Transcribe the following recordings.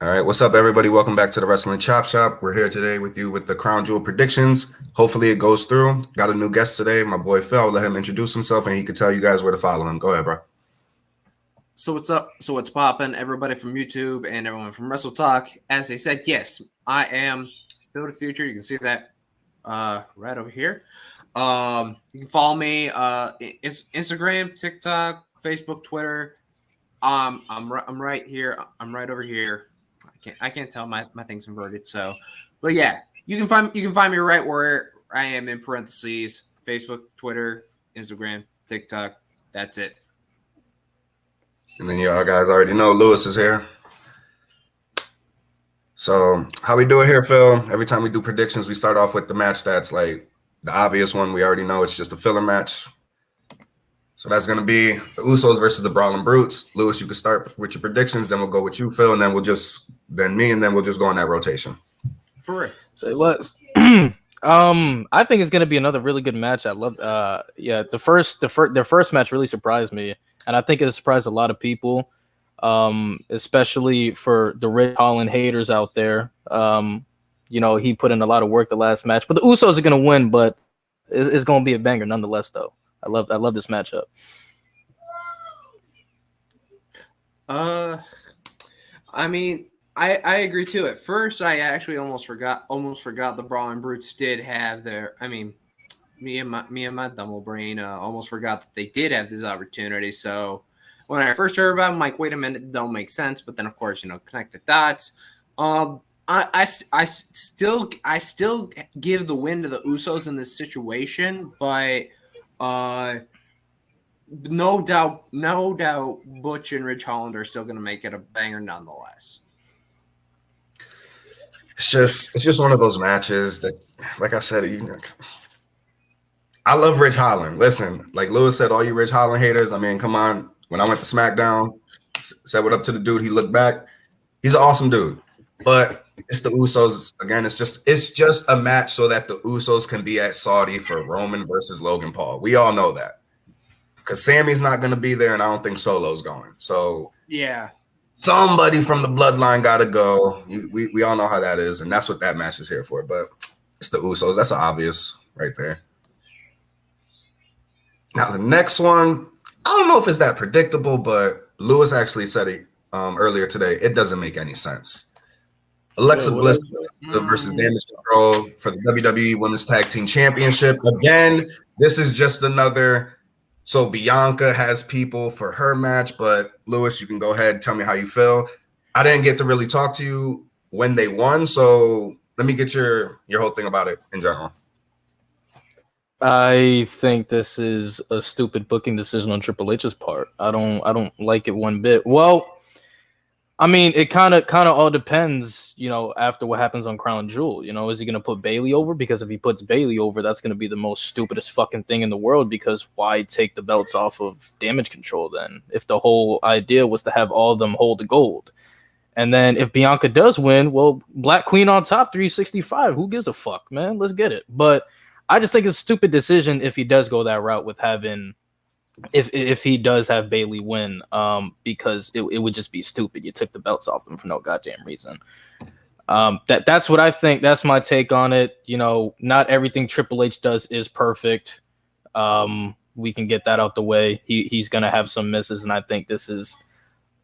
All right, what's up, everybody? Welcome back to the Wrestling Chop Shop. We're here today with you with the Crown Jewel predictions. Hopefully, it goes through. Got a new guest today, my boy Phil. I'll let him introduce himself, and he can tell you guys where to follow him. Go ahead, bro. So what's up? So what's poppin'? Everybody from YouTube and everyone from Wrestle Talk. As they said, yes, I am Phil the Future. You can see that right over here. You can follow me Instagram, TikTok, Facebook, Twitter. I'm right here. I'm right over here. I can't tell my thing's inverted. So, but yeah, you can find me right where I am in parentheses. Facebook, Twitter, Instagram, TikTok. That's it. And then y'all guys already know Lewis is here. So how we do it here, Phil? Every time we do predictions, we start off with the match that's like the obvious one. We already know it's just a filler match. So that's going to be the Usos versus the Brawling Brutes. Lewis, you can start with your predictions. Then we'll go with you, Phil, and then then me, and then we'll just go on that rotation. For real. So let's. I think it's gonna be another really good match. I love. Their first match really surprised me, and I think it surprised a lot of people, especially for the Ridge Holland haters out there. He put in a lot of work the last match, but the Usos are gonna win. But it's gonna be a banger nonetheless, though. I love this matchup. I mean, I agree too. At first, I actually almost forgot the Brawling Brutes did have their. I mean, me and my dumb brain almost forgot that they did have this opportunity. So when I first heard about it, I'm like, wait a minute, it don't make sense. But then, of course, connect the dots. I still give the win to the Usos in this situation, but no doubt, Butch and Ridge Holland are still going to make it a banger nonetheless. It's just one of those matches that, like I said, I love Ridge Holland. Listen, like Lewis said, all you Ridge Holland haters, I mean, come on. When I went to SmackDown, said what up to the dude, he looked back. He's an awesome dude. But it's the Usos again. It's just a match so that the Usos can be at Saudi for Roman versus Logan Paul. We all know that because Sammy's not going to be there, and I don't think Solo's going. So yeah, somebody from the bloodline got to go. We all know how that is, and that's what that match is here for. But it's the Usos. That's obvious right there. Now the next one, I don't know if it's that predictable, but Lewis actually said it earlier today. It doesn't make any sense. Alexa Bliss versus Damage Control for the WWE Women's Tag Team Championship. Again, this is just another. So Bianca has people for her match, but Lewis, you can go ahead and tell me how you feel. I didn't get to really talk to you when they won, so let me get your whole thing about it in general. I think this is a stupid booking decision on Triple H's part. I don't like it one bit. Well, I mean, it kind of all depends, after what happens on Crown Jewel. Is he going to put Bayley over? Because if he puts Bayley over, that's going to be the most stupidest fucking thing in the world, because why take the belts off of Damage Control then? If the whole idea was to have all of them hold the gold. And then if Bianca does win, well, Black Queen on top, 365. Who gives a fuck, man? Let's get it. But I just think it's a stupid decision if he does go that route with having... If he does have Bayley win, because it would just be stupid. You took the belts off them for no goddamn reason. That's what I think. That's my take on it. Not everything Triple H does is perfect. We can get that out the way. He's gonna have some misses, and I think this is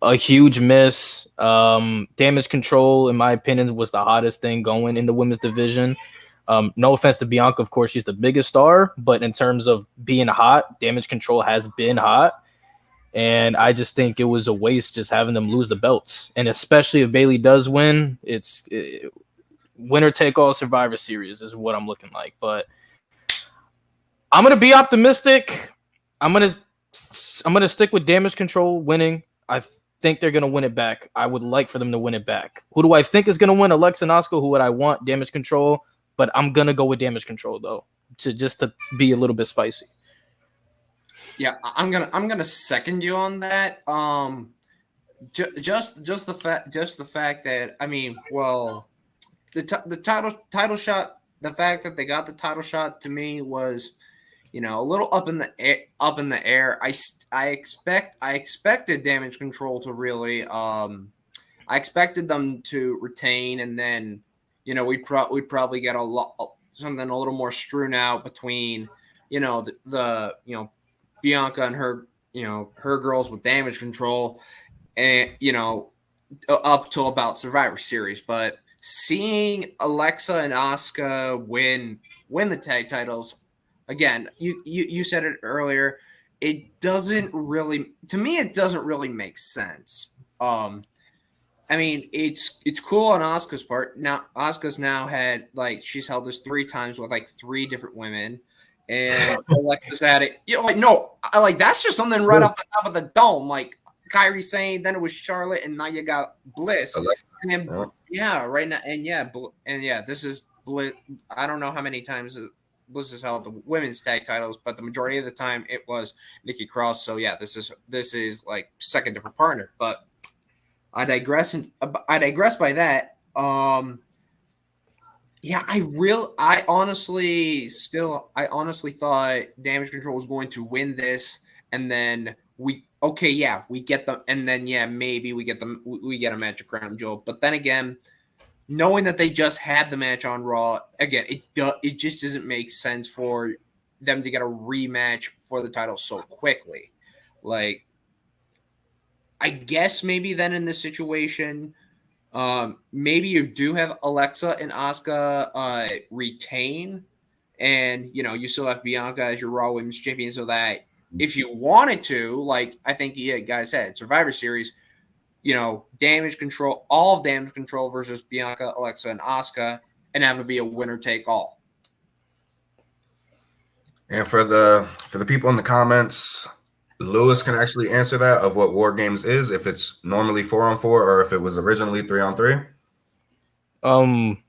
a huge miss. Damage Control, in my opinion, was the hottest thing going in the women's division. No offense to Bianca, of course, she's the biggest star, but in terms of being hot, Damage Control has been hot. And I just think it was a waste just having them lose the belts. And especially if Bayley does win, it's winner take all Survivor Series is what I'm looking like. But I'm going to be optimistic. I'm going to stick with Damage Control winning. I think they're going to win it back. I would like for them to win it back. Who do I think is going to win? Alexa and Asuka. Who would I want? Damage Control. But I'm going to go with Damage Control, though, to be a little bit spicy. Yeah, I'm gonna second you on that. Just the fact that, I mean, well, the title shot, the fact that they got the title shot to me was, a little up in the air. I expected Damage Control to really I expected them to retain, and then we'd probably get something a little more strewn out between the Bianca and her her girls with Damage Control, and up till about Survivor Series. But seeing Alexa and Asuka win the tag titles again, you said it earlier. It doesn't really, to me, it doesn't really make sense. I mean, it's cool on Asuka's part. Now Asuka's had she's held this 3 times with 3 different women, and Alexa's had it. That's just something right off the top of the dome. Like Kyrie saying, then it was Charlotte, and now you got Bliss. And right now, this is Bliss. I don't know how many times Bliss has held the women's tag titles, but the majority of the time it was Nikki Cross. So yeah, this is second different partner. But I digress by that. I honestly thought Damage Control was going to win this, and then we get them, and then maybe we get a match at Crown Jewel. But then again, knowing that they just had the match on Raw, again, it just doesn't make sense for them to get a rematch for the title so quickly. I guess maybe then in this situation, maybe you do have Alexa and Asuka retain, and you still have Bianca as your Raw Women's Champion, so that if you wanted to, I think you guys said Survivor Series, Damage Control, all of Damage Control versus Bianca, Alexa, and Asuka, and have it be a winner take all. And for the people in the comments, Lewis can actually answer that of what War Games is, if it's normally 4-on-4 or if it was originally 3-on-3.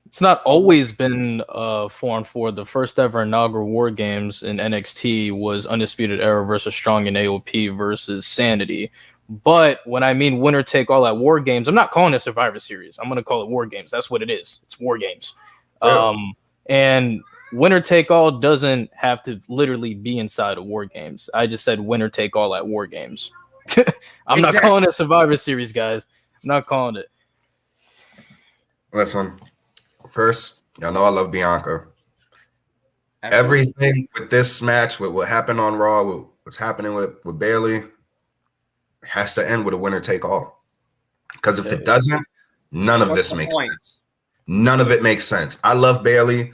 It's not always been 4-on-4. The first ever inaugural War Games in NXT was Undisputed Era versus Strong and AOP versus Sanity. But when I mean winner take all at War Games, I'm not calling it Survivor Series. I'm going to call it War Games. That's what it is. It's War Games. Yeah. And winner take all doesn't have to literally be inside of War Games. I just said winner take all at War Games. I'm not calling it Survivor Series, guys. I'm not calling it. Listen, first, y'all know I love Bianca. Everything with this match, with what happened on Raw, with what's happening with Bayley, has to end with a winner take all. Because if it doesn't, none of this makes sense. None of it makes sense. I love Bayley.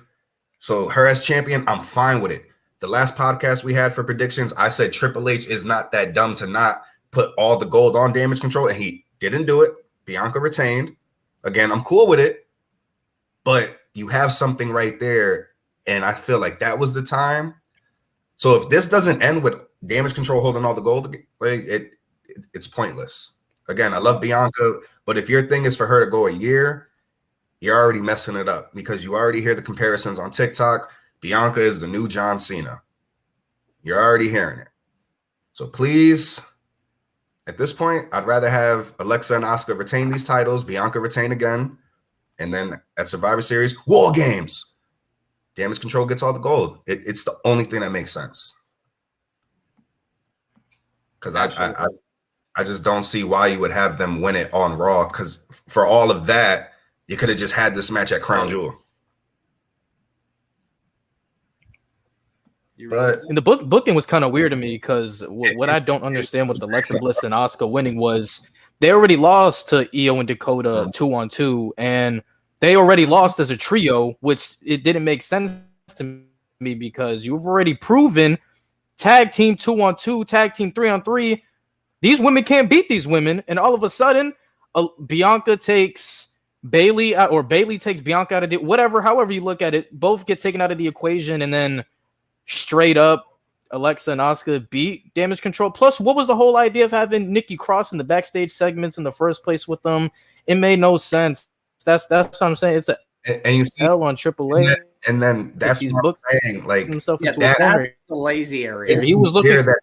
So her as champion, I'm fine with it. The last podcast we had for predictions, I said Triple H is not that dumb to not put all the gold on Damage Control, and he didn't do it. Bianca retained. Again, I'm cool with it. But you have something right there, and I feel like that was the time. So if this doesn't end with Damage Control holding all the gold, it's pointless. Again, I love Bianca, but if your thing is for her to go a year, you're already messing it up, because you already hear the comparisons on TikTok. Bianca is the new John Cena. You're already hearing it. So please, at this point, I'd rather have Alexa and Asuka retain these titles, Bianca retain again, and then at Survivor Series, War Games, Damage Control gets all the gold. It's the only thing that makes sense. Because I just don't see why you would have them win it on Raw, because for all of that, you could have just had this match at Crown Jewel. But and the booking was kind of weird to me, because what I don't understand with Alexa Bliss and Asuka winning was they already lost to Io and Dakota 2-on-2, and they already lost as a trio, which it didn't make sense to me, because you've already proven tag team 2-on-2, tag team 3-on-3. These women can't beat these women, and all of a sudden, Bianca takes Bayley, or Bayley takes Bianca out of it. However you look at it, both get taken out of the equation, and then straight up Alexa and Asuka beat Damage Control. Plus, what was the whole idea of having Nikki Cross in the backstage segments in the first place with them? It made no sense. That's what I'm saying. It's and you see L on Triple H. And then that's what I'm saying. Like, himself into that's the lazy area. He was looking that good.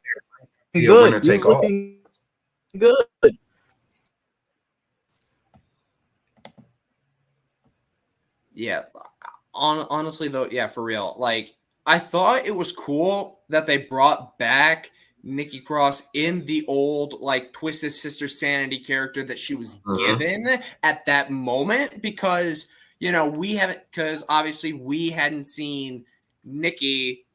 He was looking good. Yeah, honestly though, yeah, for real. Like, I thought it was cool that they brought back Nikki Cross in the old like Twisted Sister Sanity character that she was given at that moment, because we haven't, because obviously we hadn't seen Nikki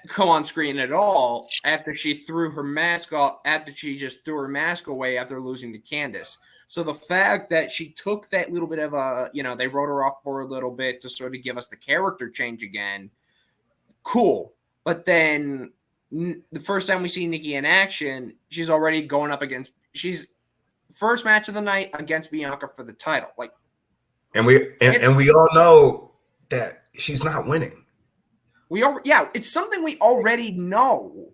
come on screen at all after she threw her mask off, after she just threw her mask away after losing to Candice. So the fact that she took that little bit of they wrote her off for a little bit to sort of give us the character change again, cool. But then the first time we see Nikki in action, she's already going up against, she's first match of the night against Bianca for the title. Like, and we all know that she's not winning. It's something we already know.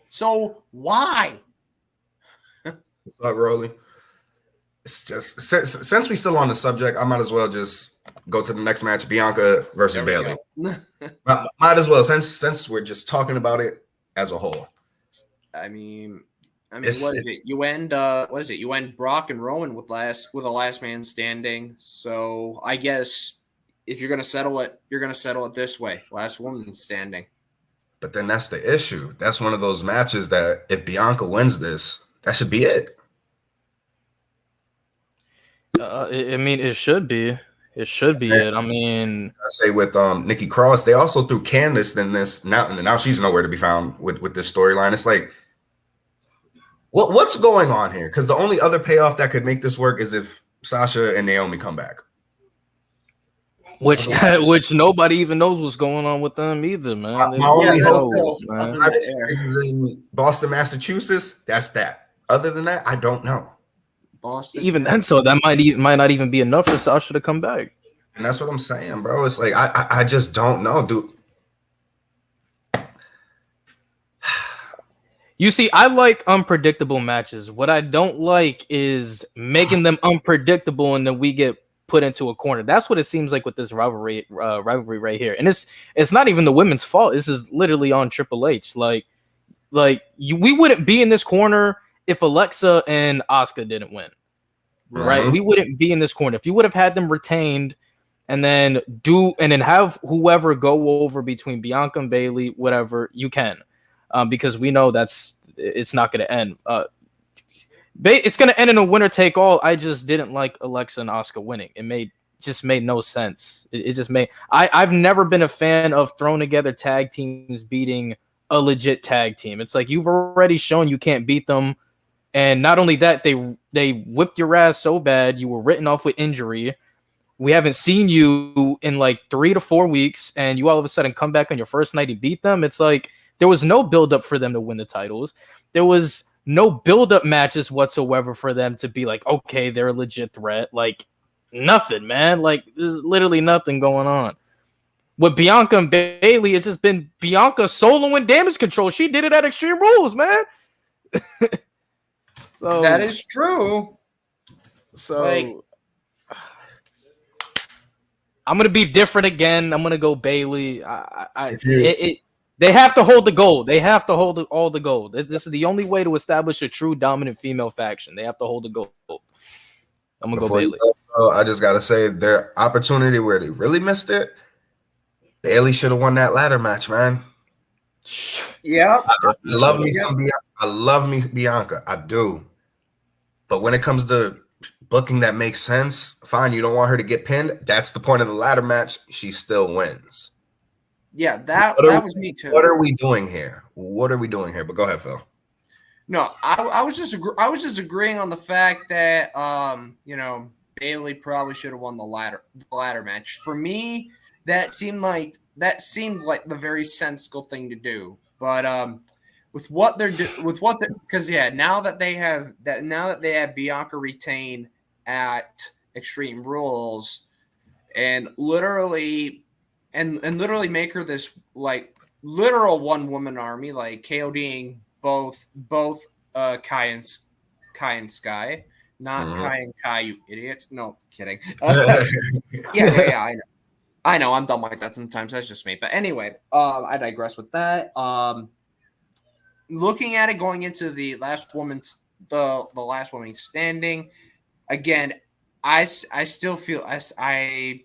So why? What's up, Rolly? It's just since we still on the subject, I might as well just go to the next match: Bianca versus Bayley. Might as well, since we're just talking about it as a whole. I mean, what is it? You end You end Brock and Rowan with a last man standing. So I guess if you're gonna settle it, you're gonna settle it this way: last woman standing. But then that's the issue. That's one of those matches that if Bianca wins this, that should be it. I mean, it should be. It should be it. I mean, I say with Nikki Cross, they also threw Candice in this. Now she's nowhere to be found with this storyline. It's like, what's going on here? Because the only other payoff that could make this work is if Sasha and Naomi come back. Which nobody even knows what's going on with them either, man. My only hope is in Boston, Massachusetts. That's that. Other than that, I don't know. Boston. Even then, so that might not even be enough for Sasha to come back. And that's what I'm saying, bro. It's like I just don't know, dude. You see, I like unpredictable matches. What I don't like is making them unpredictable and then we get put into a corner. That's what it seems like with this rivalry right here. And it's not even the women's fault. This is literally on Triple H. We wouldn't be in this corner if Alexa and Asuka didn't win, right? We wouldn't be in this corner. If you would have had them retained and then have whoever go over between Bianca and Bayley, whatever, you can. Because we know it's not going to end. It's going to end in a winner take all. I just didn't like Alexa and Asuka winning. It just made no sense. I've never been a fan of thrown together tag teams beating a legit tag team. It's like you've already shown you can't beat them. And not only that, they whipped your ass so bad you were written off with injury. We haven't seen you in like 3 to 4 weeks, and you all of a sudden come back on your first night and beat them. It's like there was no build-up for them to win the titles. There was no build-up matches whatsoever for them to be like, okay, they're a legit threat. Like, nothing, man. Like, there's literally nothing going on. With Bianca and Bayley, it's just been Bianca soloing Damage Control. She did it at Extreme Rules, man. So that is true. So I'm gonna be different again. I'm gonna go Bayley. They have to hold the gold. They have to hold all the gold. This is the only way to establish a true dominant female faction. They have to hold the gold. I'm gonna go Bayley. I just gotta say, their opportunity where they really missed it. Bayley should have won that ladder match, man. Yeah, I love me some Bianca. I love me Bianca. I do. But when it comes to booking that makes sense, fine. You don't want her to get pinned. That's the point of the ladder match. She still wins. Yeah, that was me too. What are we doing here? But go ahead, Phil. No, I was just agreeing on the fact that Bayley probably should have won the ladder match. For me, that seemed like the very sensible thing to do. But now that they have Bianca retain at Extreme Rules and literally make her this like literal one woman army, like KODing both Kai and Sky, not Kai and Kai, you idiots. No, kidding. Yeah, I know. I'm dumb like that sometimes. That's just me. But anyway, I digress with that. Looking at it going into the last woman standing, again, I still feel I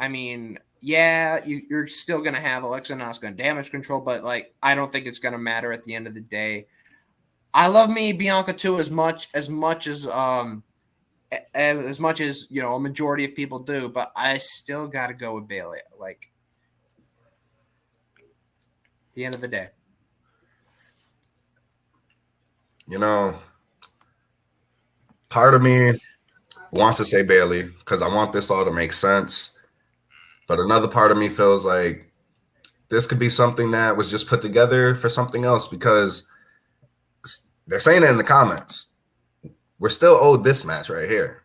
mean, yeah, you're still gonna have Alexa and Asuka and Damage Control, but like I don't think it's gonna matter at the end of the day. I love me Bianca too as much as a majority of people do, but I still got to go with Bayley. Like at the end of the day, part of me wants to say Bayley because I want this all to make sense, but another part of me feels like this could be something that was just put together for something else because they're saying it in the comments. We're still owed this match right here.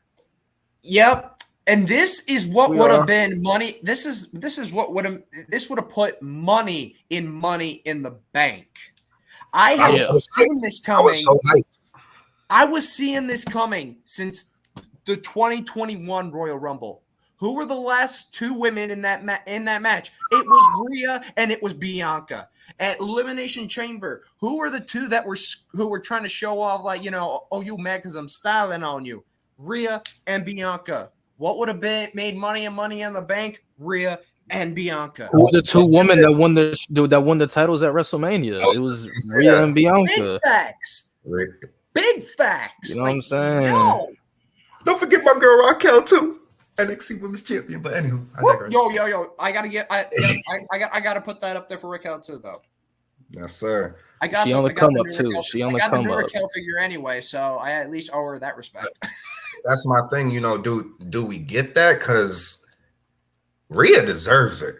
Yep. And this is what would have been money. This would have put money in the bank. I have seen this coming. I was seeing this coming since the 2021 Royal Rumble. Who were the last two women in that match? It was Rhea and it was Bianca. At Elimination Chamber, who were the two who were trying to show off like, oh, you mad because I'm styling on you? Rhea and Bianca. What would have been made money in the bank? Rhea and Bianca. Who were the two women that won the titles at WrestleMania? It was Rhea and Bianca. Big facts. Big facts. You know what I'm saying? Yo. Don't forget my girl Raquel too. NXT Women's Champion, but anywho, yo, I gotta put that up there for Raquel too, though. Yes, sir. She on the come up too. She on the come up. Raquel figure anyway, so I at least owe her that respect. That's my thing, do we get that? Because Rhea deserves it.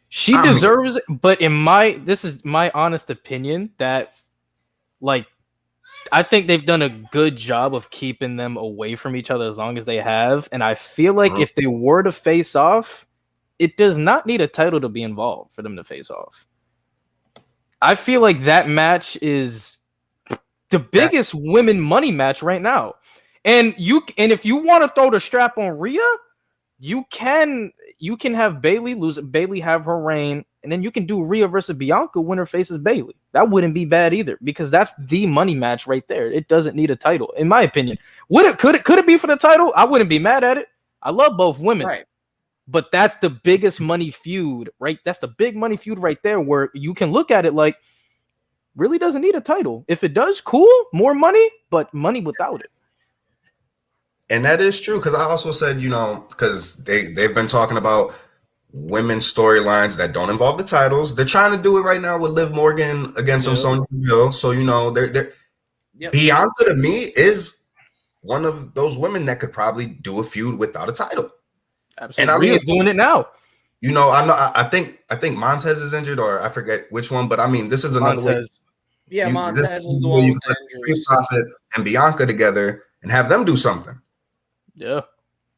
She deserves it, but this is my honest opinion that, like, I think they've done a good job of keeping them away from each other as long as they have. And I feel like if they were to face off, it does not need a title to be involved for them to face off. I feel like that match is the biggest women money match right now. And if you want to throw the strap on Rhea, you can have Bayley lose it, Bayley have her reign, and then you can do Rhea versus Bianca, winner faces Bayley. That wouldn't be bad either, because that's the money match right there. It doesn't need a title, in my opinion. Could it be for the title? I wouldn't be mad at it. I love both women, right? But that's the biggest money feud, right? That's the big money feud right there, where you can look at it like, really doesn't need a title. If it does, cool, more money, but money without it. And that is true, because I also said, because they've been talking about women's storylines that don't involve the titles. They're trying to do it right now with Liv Morgan against Sonya Deville. So, they're Bianca to me is one of those women that could probably do a feud without a title. Absolutely. And Rhea's doing it now. I think Montez is injured, or I forget which one, but this is another way. Yeah, Montez is the one with the injuries. Profits and Bianca together and have them do something. Yeah.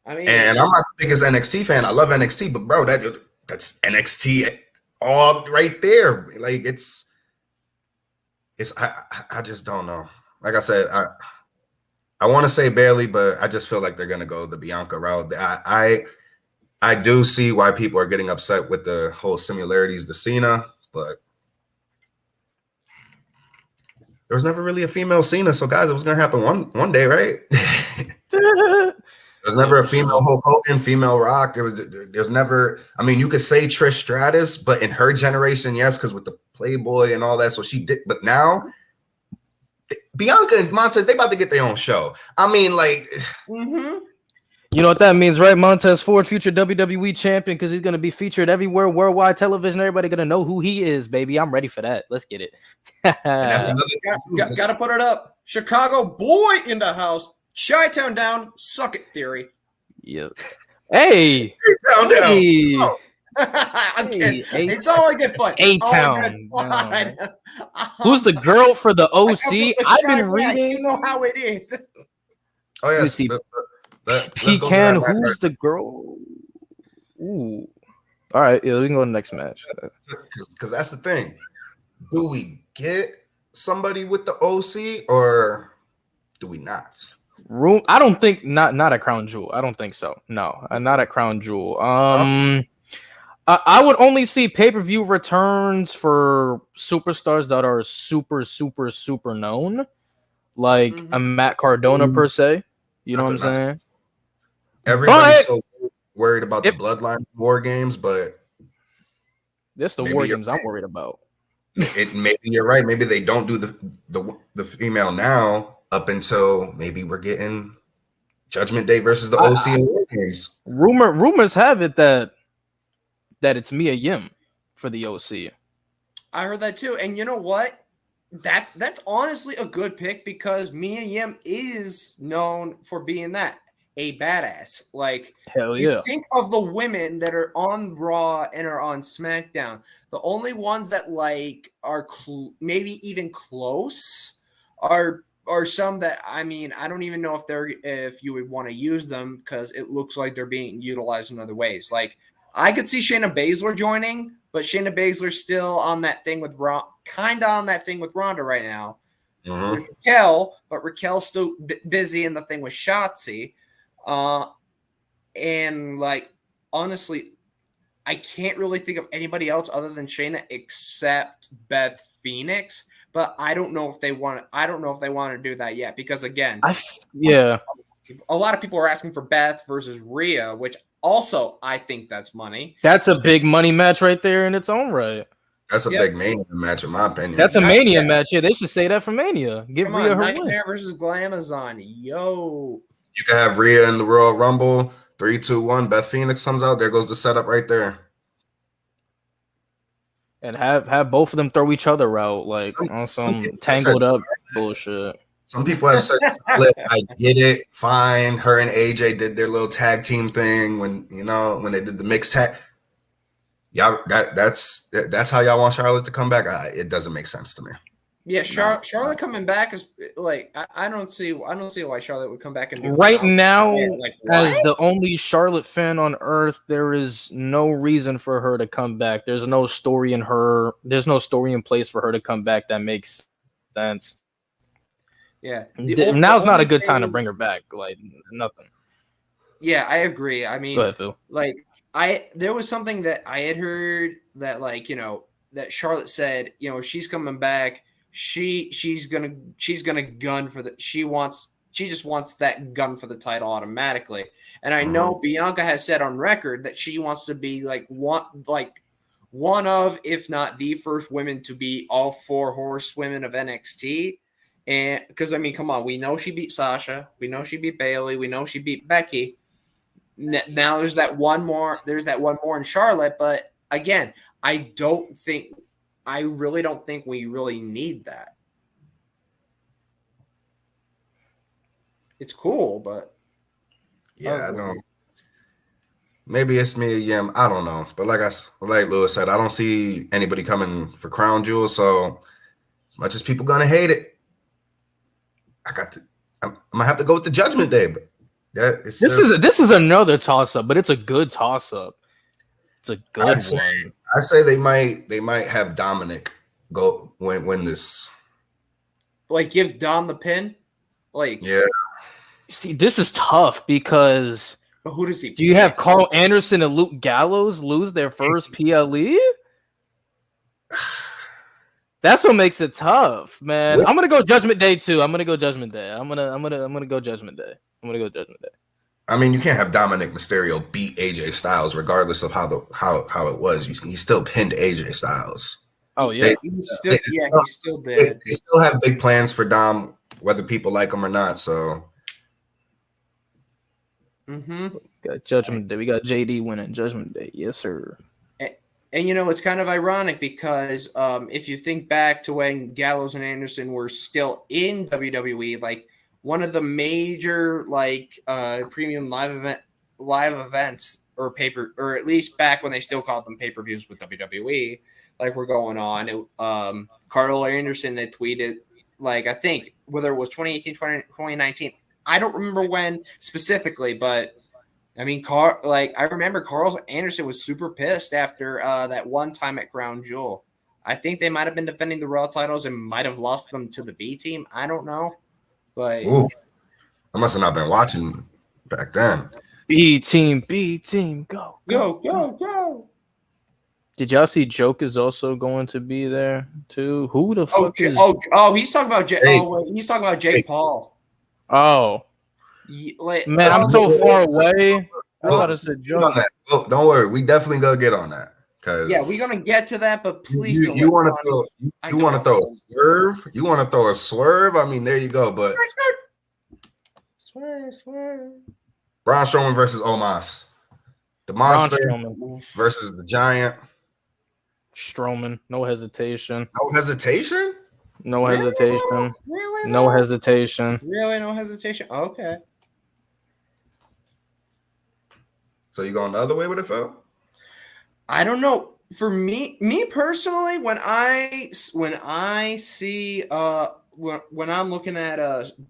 And I'm not the biggest NXT fan. I love NXT, but bro, that's NXT all right there. Like it's I just don't know. Like I said, I want to say Bayley, but I just feel like they're gonna go the Bianca route. I do see why people are getting upset with the whole similarities to Cena, but there was never really a female Cena. So guys, it was gonna happen one day, right? There's never a female Hulk Hogan, female Rock. There's never. You could say Trish Stratus, but in her generation, yes, because with the Playboy and all that, so she did. But now, Bianca and Montez, they about to get their own show. You know what that means, right? Montez Ford, future WWE champion, because he's going to be featured everywhere, worldwide television. Everybody going to know who he is, baby. I'm ready for that. Let's get it. Got to put it up. Chicago boy in the house. Chi-Town down, suck it theory. Yeah. Hey. Town down. Oh. I'm kidding. It's all a good fun. A-Town. Who's the girl for the OC? I've been reading. You know how it is. Oh, yeah. Pecan, who's the girl? Ooh. All right. Yeah, we can go to the next match. Because that's the thing. Do we get somebody with the OC or do we not? I don't think not at Crown Jewel. I don't think so. No, not at Crown Jewel. I would only see pay-per-view returns for superstars that are super known, like a Matt Cardona per se. You know what I'm saying? Everybody's so worried about the Bloodline War Games, but This the Maybe war you're games I'm worried about. Maybe you're right. Maybe they don't do the female now up until maybe we're getting Judgment Day versus the OC in War Games. Rumors have it that it's Mia Yim for the OC. I heard that too. And you know what? That's honestly a good pick because Mia Yim is known for being a badass. Like, hell yeah. You think of the women that are on Raw and are on SmackDown. The only ones that like are maybe even close are some that, I mean, I don't even know if you would want to use them because it looks like they're being utilized in other ways. Like, I could see Shayna Baszler joining, but Shayna Baszler's still on that thing with kind of on that thing with Ronda right now. Mm-hmm. There's Raquel, but Raquel's still busy in the thing with Shotzi. And like, honestly, I can't really think of anybody else other than Shayna except Beth Phoenix. But I don't know if they want to do that yet because again, a lot of people are asking for Beth versus Rhea, which also I think that's money. That's a big money match right there in its own right. That's a big Mania match in my opinion. That's a Mania match. Yeah, they should say that for Mania. Give Rhea her Nightmare win versus Glamazon. Yo, you can have Rhea in the Royal Rumble. 3, 2, 1. Beth Phoenix comes out. There goes the setup right there. And have both of them throw each other out like on some tangled up bullshit. Some people have said, I get it, fine. Her and AJ did their little tag team thing when they did the mixed tag. Y'all, that's how y'all want Charlotte to come back. It doesn't make sense to me. Yeah, Charlotte coming back is like I don't see why Charlotte would come back and do right now. Like, as the only Charlotte fan on earth, there is no reason for her to come back. There's no story in her. There's no story in place for her to come back that makes sense. Yeah, now's not a good time to bring her back. Like nothing. Yeah, I agree. I mean, go ahead, Phil. Like there was something that I had heard that that Charlotte said, she's coming back. She's gonna gun for she just wants that gun for the title automatically. And I know Bianca has said on record that she wants to be one of, if not the first women to be all 4 horsewomen of NXT. And because I mean, come on, we know she beat Sasha, we know she beat Bayley, we know she beat Becky. Now there's that one more in Charlotte, but again, I really don't think we really need that. It's cool, but yeah, I don't. Maybe it's me again. I don't know, but like Lewis said, I don't see anybody coming for Crown Jewel. So as much as people gonna hate it, I'm gonna have to go with the Judgment Day. But this is another toss up, but it's a good toss up. It's a good one. I say they might have Dominic go win this. Like give Dom the pin. Like yeah. See, this is tough because who does he? Do you have Carl Anderson and Luke Gallows lose their first PLE? That's what makes it tough, man. I'm gonna go Judgment Day too. I'm gonna go Judgment Day. I'm gonna go Judgment Day. I mean, you can't have Dominic Mysterio beat AJ Styles regardless of how it was. He still pinned AJ Styles. Oh yeah, he still did. They still have big plans for Dom, whether people like him or not. So, got Judgment Day. We got JD winning Judgment Day. Yes, sir. And it's kind of ironic because if you think back to when Gallows and Anderson were still in WWE, like one of the major premium live events or at least back when they still called them pay-per-views with WWE, like we're going on. Carl Anderson had tweeted, like I think whether it was 2018, 2019, I don't remember when specifically, but I mean, I remember Carl Anderson was super pissed after that one time at Crown Jewel. I think they might have been defending the Raw titles and might have lost them to the B team. I don't know. But I must have not been watching back then. B team, go. Did y'all see Joke is also going to be there too? Who the fuck is? He's talking about he's talking about Jake Paul. Oh, man, I'm so far away. I thought it said Joke. Don't worry, we definitely gonna get on that. Because Yeah, we're gonna get to that, but please you, don't. you want let to throw a swerve. You want to throw a swerve. I mean, there you go. But swerve. Braun Strowman versus Omos, the monster versus the giant. Strowman, no hesitation. No hesitation. No hesitation. Really? No hesitation. Really, no hesitation. Okay. So you going the other way with it, Phil? I don't know. For me personally, when I see when I'm looking at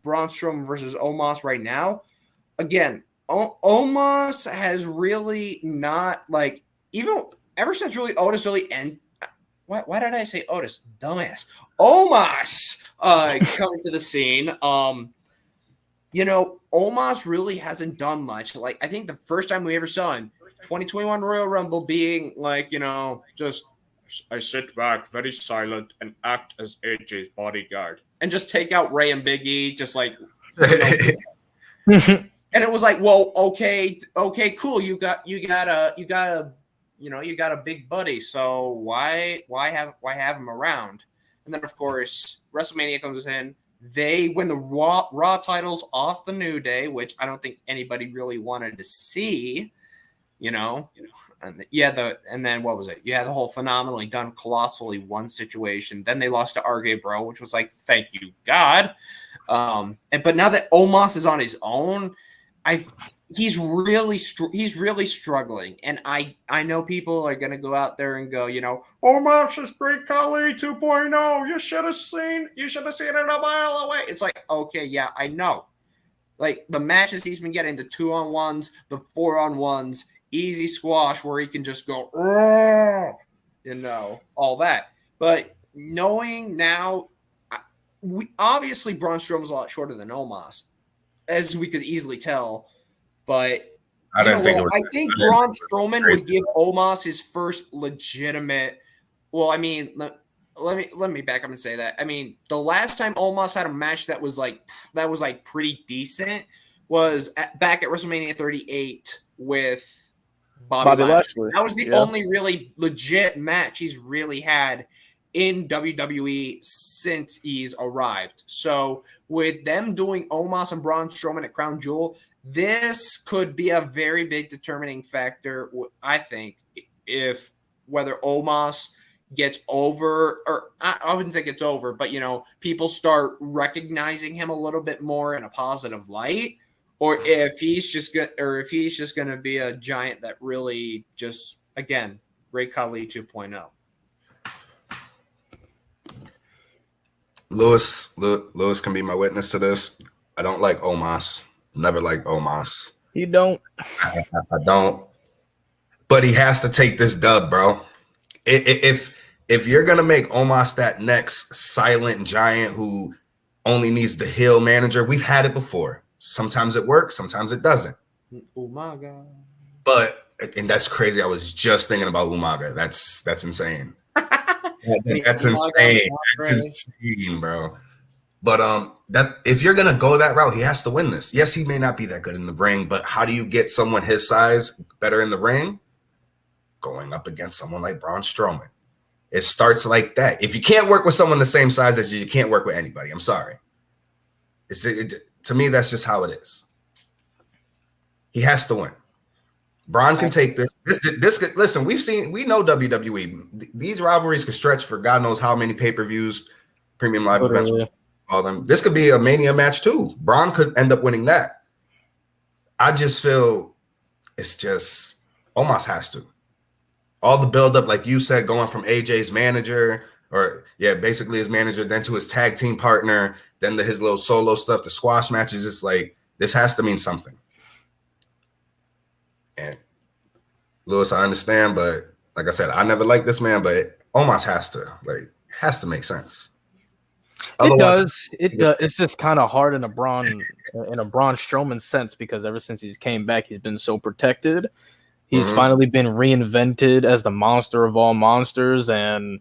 Braun Strowman versus Omos right now, again, Omos has really not like even ever since really Otis really and why did I say Otis? Dumbass. Omos coming to the scene. You know, Omos really hasn't done much. Like, I think the first time we ever saw him, 2021 Royal Rumble, being like, you know, just I sit back, very silent, and act as AJ's bodyguard, and just take out Ray and Big E, just like, you know. And it was like, well, okay, cool. You got a big buddy. So why have him around? And then of course WrestleMania comes in. They win the Raw titles off the New Day, which I don't think anybody really wanted to see, you know. And and then what was it? You had the whole phenomenally done, colossally won situation. Then they lost to RK Bro, which was like, thank you God. But now that Omos is on his own, he's really struggling, and I know people are gonna go out there and go, you know, Omos is Great Khali 2.0. You should have seen it a mile away. It's like, okay, yeah, I know. Like the matches he's been getting, the 2-on-1s, the 4-on-1s, easy squash where he can just go, you know, all that. But knowing now, obviously Braun Strowman's a lot shorter than Omos, as we could easily tell, but I think Braun Strowman would give Omos his first legitimate. Well, I mean, let me back up and say that. I mean, the last time Omos had a match that was like pretty decent was back at WrestleMania 38 with Bobby Lashley. That was the only really legit match he's really had in WWE since he's arrived. So with them doing Omos and Braun Strowman at Crown Jewel, this could be a very big determining factor, I think, if whether Omos gets over, or I wouldn't say gets over, but, you know, people start recognizing him a little bit more in a positive light, or if he's just going to be a giant that really just, again, Great Khali 2.0. Lewis can be my witness to this. I don't like Omos. Never liked Omos. You don't? I don't. But he has to take this dub, bro. If you're gonna make Omos that next silent giant who only needs the heel manager, we've had it before. Sometimes it works, sometimes it doesn't. Umaga. But and that's crazy. I was just thinking about Umaga. That's insane. That's insane. That's insane, bro. But that if you're gonna go that route, he has to win this. Yes, he may not be that good in the ring, but how do you get someone his size better in the ring? Going up against someone like Braun Strowman. It starts like that. If you can't work with someone the same size as you can't work with anybody. I'm sorry. To me, that's just how it is. He has to win. Braun can take this. Listen, we know WWE. These rivalries could stretch for God knows how many pay-per-views, premium live events, all them. This could be a Mania match too. Braun could end up winning that. I just feel it's just almost has to. All the buildup, like you said, going from AJ's manager, basically his manager, then to his tag team partner, then to his little solo stuff, the squash matches. It's like this has to mean something. And Lewis, I understand, but like I said, I never liked this man, but it almost has to make sense. Otherwise, it does. It's just kind of hard in a Braun Strowman sense, because ever since he's came back, he's been so protected. He's finally been reinvented as the monster of all monsters, and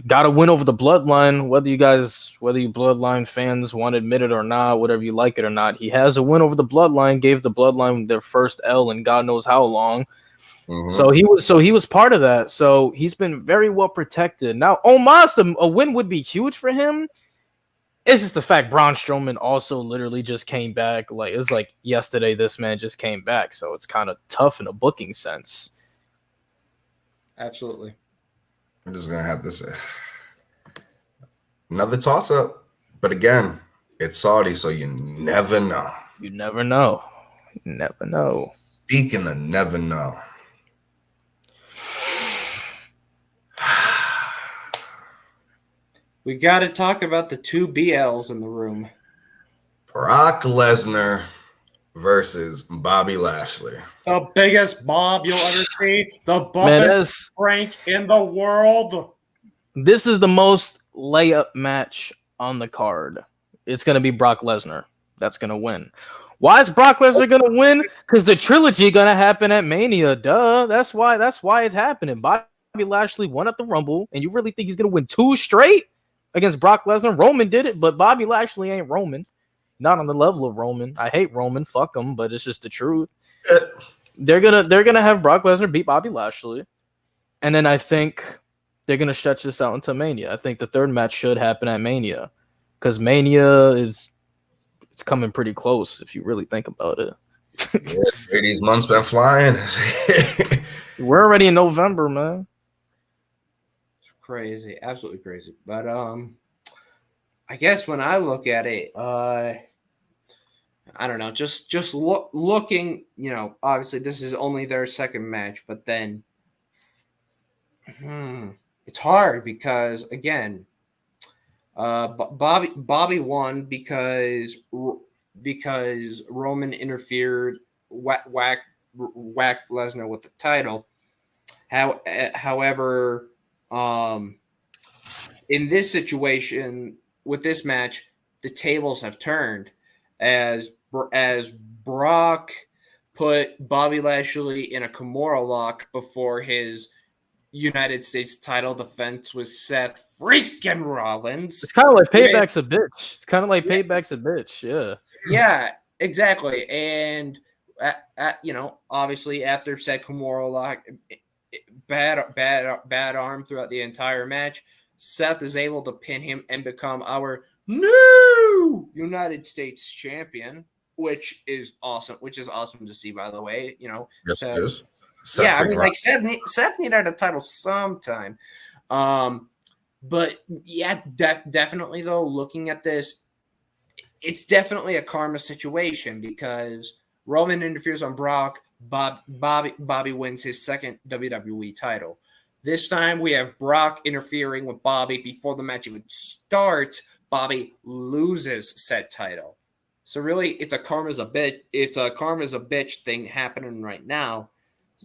got to win over the Bloodline. Whether you Bloodline fans want to admit it or not, whatever you like it or not, he has a win over the Bloodline. Gave the Bloodline their first L in God knows how long. Mhm. So he was part of that. So he's been very well protected. Now, Omos, a win would be huge for him. It's just the fact Braun Strowman also literally just came back. Like it's like yesterday, this man just came back. So it's kind of tough in a booking sense. Absolutely. I'm just gonna have to say another toss up, but again, it's Saudi, so you never know. You never know. You never know. Speaking of never know. We got to talk about the two BLs in the room. Brock Lesnar versus Bobby Lashley. The biggest Bob you'll ever see. The Man, buffest Frank in the world. this is the most layup match on the card. It's going to be Brock Lesnar. That's going to win. Why is Brock Lesnar going to win? Because the trilogy going to happen at Mania. Duh. That's why it's happening. Bobby Lashley won at the Rumble, and you really think he's going to win 2 straight against Brock Lesnar? Roman did it, but Bobby Lashley ain't Roman. Not on the level of Roman. I hate Roman. Fuck him, but it's just the truth. They're gonna have Brock Lesnar beat Bobby Lashley, and then I think they're gonna stretch this out into Mania. I think the third match should happen at Mania, because Mania it's coming pretty close if you really think about it. Yeah, these months been flying. We're already in November, man. It's crazy, absolutely crazy. But I guess when I look at it, I don't know, just looking, you know, obviously this is only their second match, but then it's hard because again, Bobby won because Roman interfered, whack Lesnar with the title. However, in this situation with this match, the tables have turned as Brock put Bobby Lashley in a Kimura lock before his United States title defense with Seth freaking Rollins. It's kind of like Payback's a bitch. It's kind of like Payback's a bitch. Yeah. Yeah, exactly. And you know, obviously after said Kimura lock, bad arm throughout the entire match, Seth is able to pin him and become our new United States champion, which is awesome to see, by the way. You know, yes, so, it is. I mean, like Seth needed a title sometime. But yeah, definitely though, looking at this, it's definitely a karma situation because Roman interferes on Brock, Bobby wins his second WWE title. This time we have Brock interfering with Bobby before the match even starts. Bobby loses said title. So really, it's a karma's a bitch thing happening right now.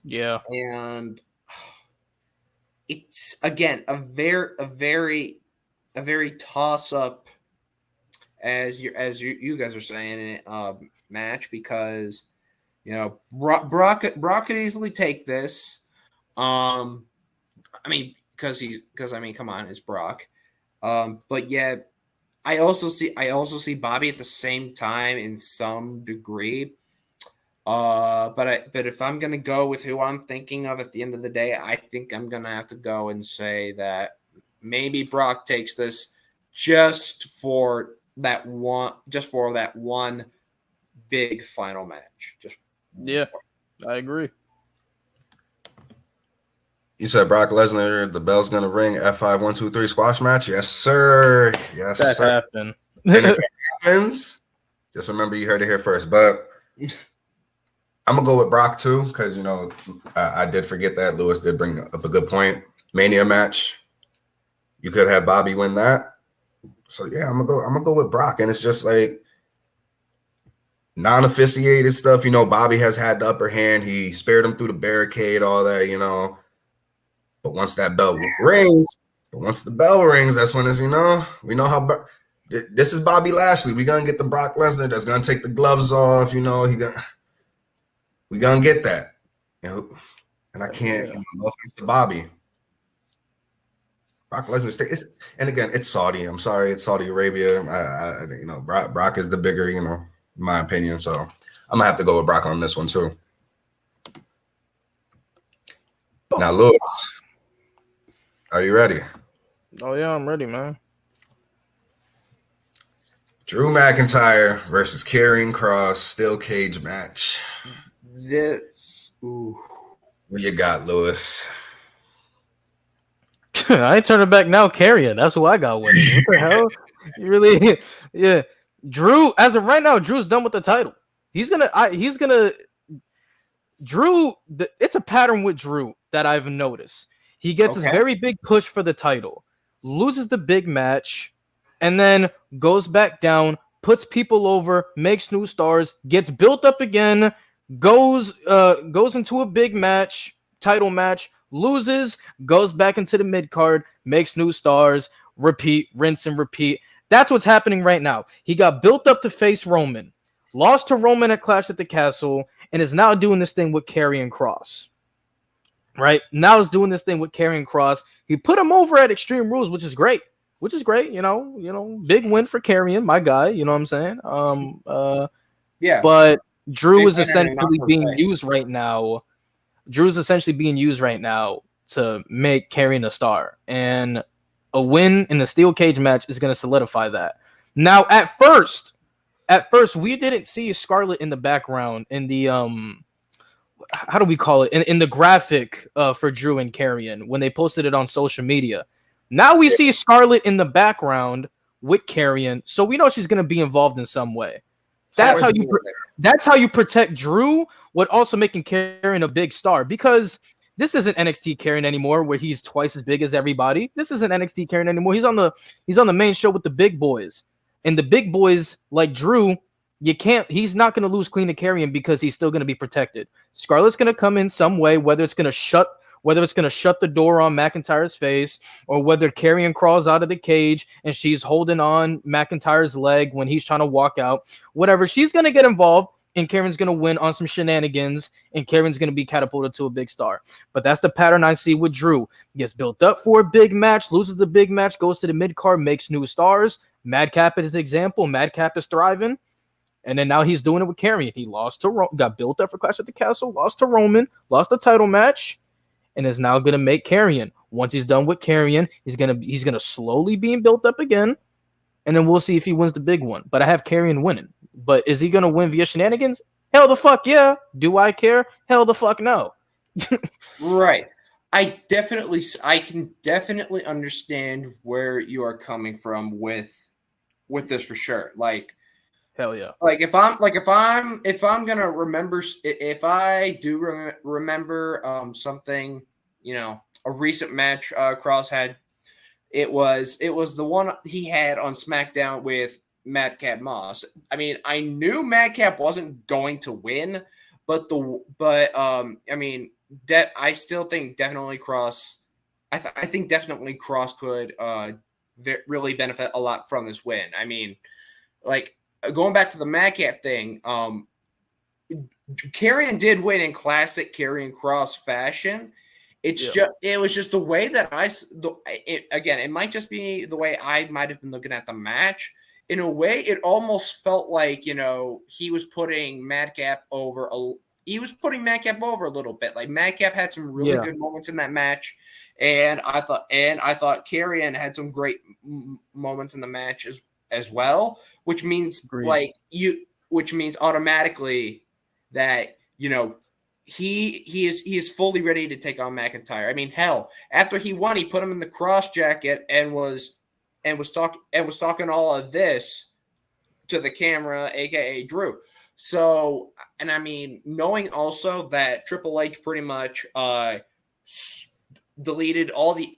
Yeah. And it's again a very toss up as you guys are saying match, because you know Brock could easily take this. I mean, because come on, it's Brock. But yeah, I also see Bobby at the same time in some degree. But if I'm gonna go with who I'm thinking of at the end of the day, I think I'm gonna have to go and say that maybe Brock takes this just for that one big final match. Yeah, I agree. You said Brock Lesnar, the bell's gonna ring. F5 1 2 3 squash match. Yes, sir. Yes, that sir. happened. And if it happens, just remember you heard it here first. But I'm gonna go with Brock too, because you know I did forget that Lewis did bring up a good point. Mania match, you could have Bobby win that. So yeah, I'm gonna go with Brock, and it's just like non-officiated stuff. You know, Bobby has had the upper hand. He spared him through the barricade, all that. You know, but once that bell rings, that's when it's, you know, we know how. This is Bobby Lashley. We're gonna get the Brock Lesnar that's gonna take the gloves off. You know, we gonna get that. You know, and I can't. You know, no offense to Bobby. Brock Lesnar, and again, it's Saudi. I'm sorry, it's Saudi Arabia. I you know, Brock is the bigger, you know, in my opinion. So I'm gonna have to go with Brock on this one too. Now, Lewis, are you ready? Oh yeah, I'm ready, man. Drew McIntyre versus Karrion Kross steel cage match. Ooh. What you got, Lewis? I ain't turning back now. Karrion, that's who I got winning. What the hell? You really? Yeah. Drew, as of right now, Drew's done with the title. He's gonna. Drew. It's a pattern with Drew that I've noticed. He gets his very big push for the title, loses the big match, and then goes back down, puts people over, makes new stars, gets built up again, goes into a big match, title match, loses, goes back into the mid card, makes new stars, repeat, rinse and repeat. That's what's happening right now. He got built up to face Roman, lost to Roman at Clash at the Castle, and is now doing this thing with Karrion Kross. Right now, is doing this thing with Karrion Kross. He put him over at Extreme Rules, which is great. You know, big win for Karrion, my guy. You know what I'm saying? Yeah. But Drew is essentially being used right now. Drew's essentially being used right now to make Karrion a star, and a win in the steel cage match is going to solidify that. Now, at first, we didn't see Scarlett in the background in the how do we call it in the graphic for Drew and Karrion when they posted it on social media. Now we see Scarlett in the background with Karrion, so we know she's going to be involved in some way. That's how you protect Drew, while also making Karrion a big star, because this isn't NXT Karrion anymore, where he's twice as big as everybody. This isn't NXT Karrion anymore. He's on the main show with the big boys, and the big boys like Drew. He's not going to lose clean to Karrion because he's still going to be protected. Scarlett's going to come in some way, whether it's going to shut the door on McIntyre's face, or whether Karrion crawls out of the cage and she's holding on McIntyre's leg when he's trying to walk out. Whatever, she's going to get involved, and Karrion's going to win on some shenanigans, and Karrion's going to be catapulted to a big star. But that's the pattern I see with Drew. He gets built up for a big match, loses the big match, goes to the mid-card, makes new stars. Madcap is an example. Madcap is thriving. And then now he's doing it with Karrion. He got built up for Clash at the Castle, lost to Roman, lost the title match, and is now going to make Karrion. Once he's done with Karrion, he's gonna slowly being built up again, and then we'll see if he wins the big one. But I have Karrion winning. But is he going to win via shenanigans? Hell the fuck yeah. Do I care? Hell the fuck no. Right. I can definitely understand where you are coming from with this for sure. Like, hell yeah. Like if I'm gonna remember, if I do remember something, you know, a recent match Kross had, it was the one he had on SmackDown with Madcap Moss. I mean, I knew Madcap wasn't going to win, but I mean, I still think definitely Kross. I think definitely Kross could really benefit a lot from this win. I mean, like, going back to the Madcap thing, Karrion did win in classic Karrion Kross fashion. It was just the way that again, it might just be the way I might have been looking at the match. In a way, it almost felt like, you know, he was putting Madcap over a little bit. Like, Madcap had some really good moments in that match, and I thought Karrion had some great moments in the match as well, which means automatically that, you know, he is fully ready to take on McIntyre. I mean, hell, after he won, he put him in the cross jacket and was talking all of this to the camera, aka Drew. So, and I mean, knowing also that Triple H pretty much deleted all the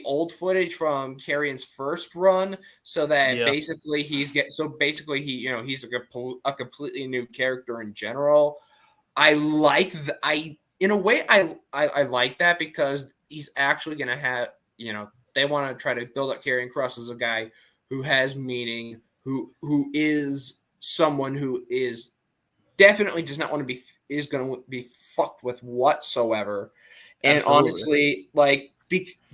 old footage from Karrion's first run, so that basically he's a completely new character in general. I like in a way I like that, because he's actually gonna have, you know, they want to try to build up Karrion Kross as a guy who has meaning, who is someone who is definitely does not want to is going to be fucked with whatsoever. And absolutely. Honestly, like,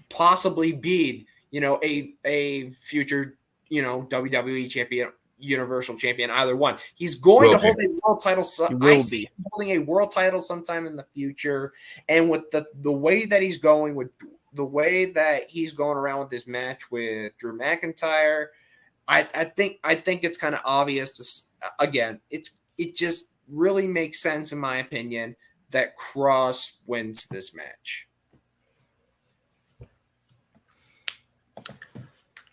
possibly be, you know, a future, you know, WWE Universal Champion, either one. He's going to hold a world title. I see him holding a world title sometime in the future. And with the way that he's going, with the way that he's going around with this match with Drew McIntyre, I think it's kind of obvious. It just really makes sense, in my opinion, that Cross wins this match.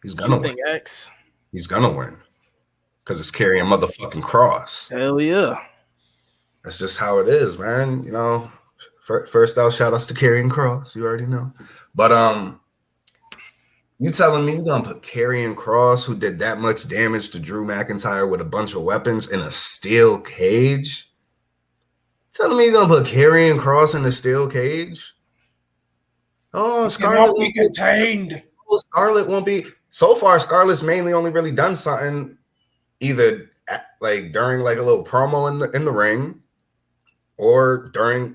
He's gonna win. He's gonna win because it's carrying motherfucking Cross. Hell yeah! That's just how it is, man. You know, first out, shout outs to Karrion Kross. You already know, but you telling me you're gonna put Karrion Kross, who did that much damage to Drew McIntyre with a bunch of weapons, in a steel cage? Telling me you're gonna put Karrion Kross in a steel cage? Oh, Scarlett won't be contained. Scarlett won't be. So far, Scarlett's mainly only really done something either like during like a little promo in the ring, or during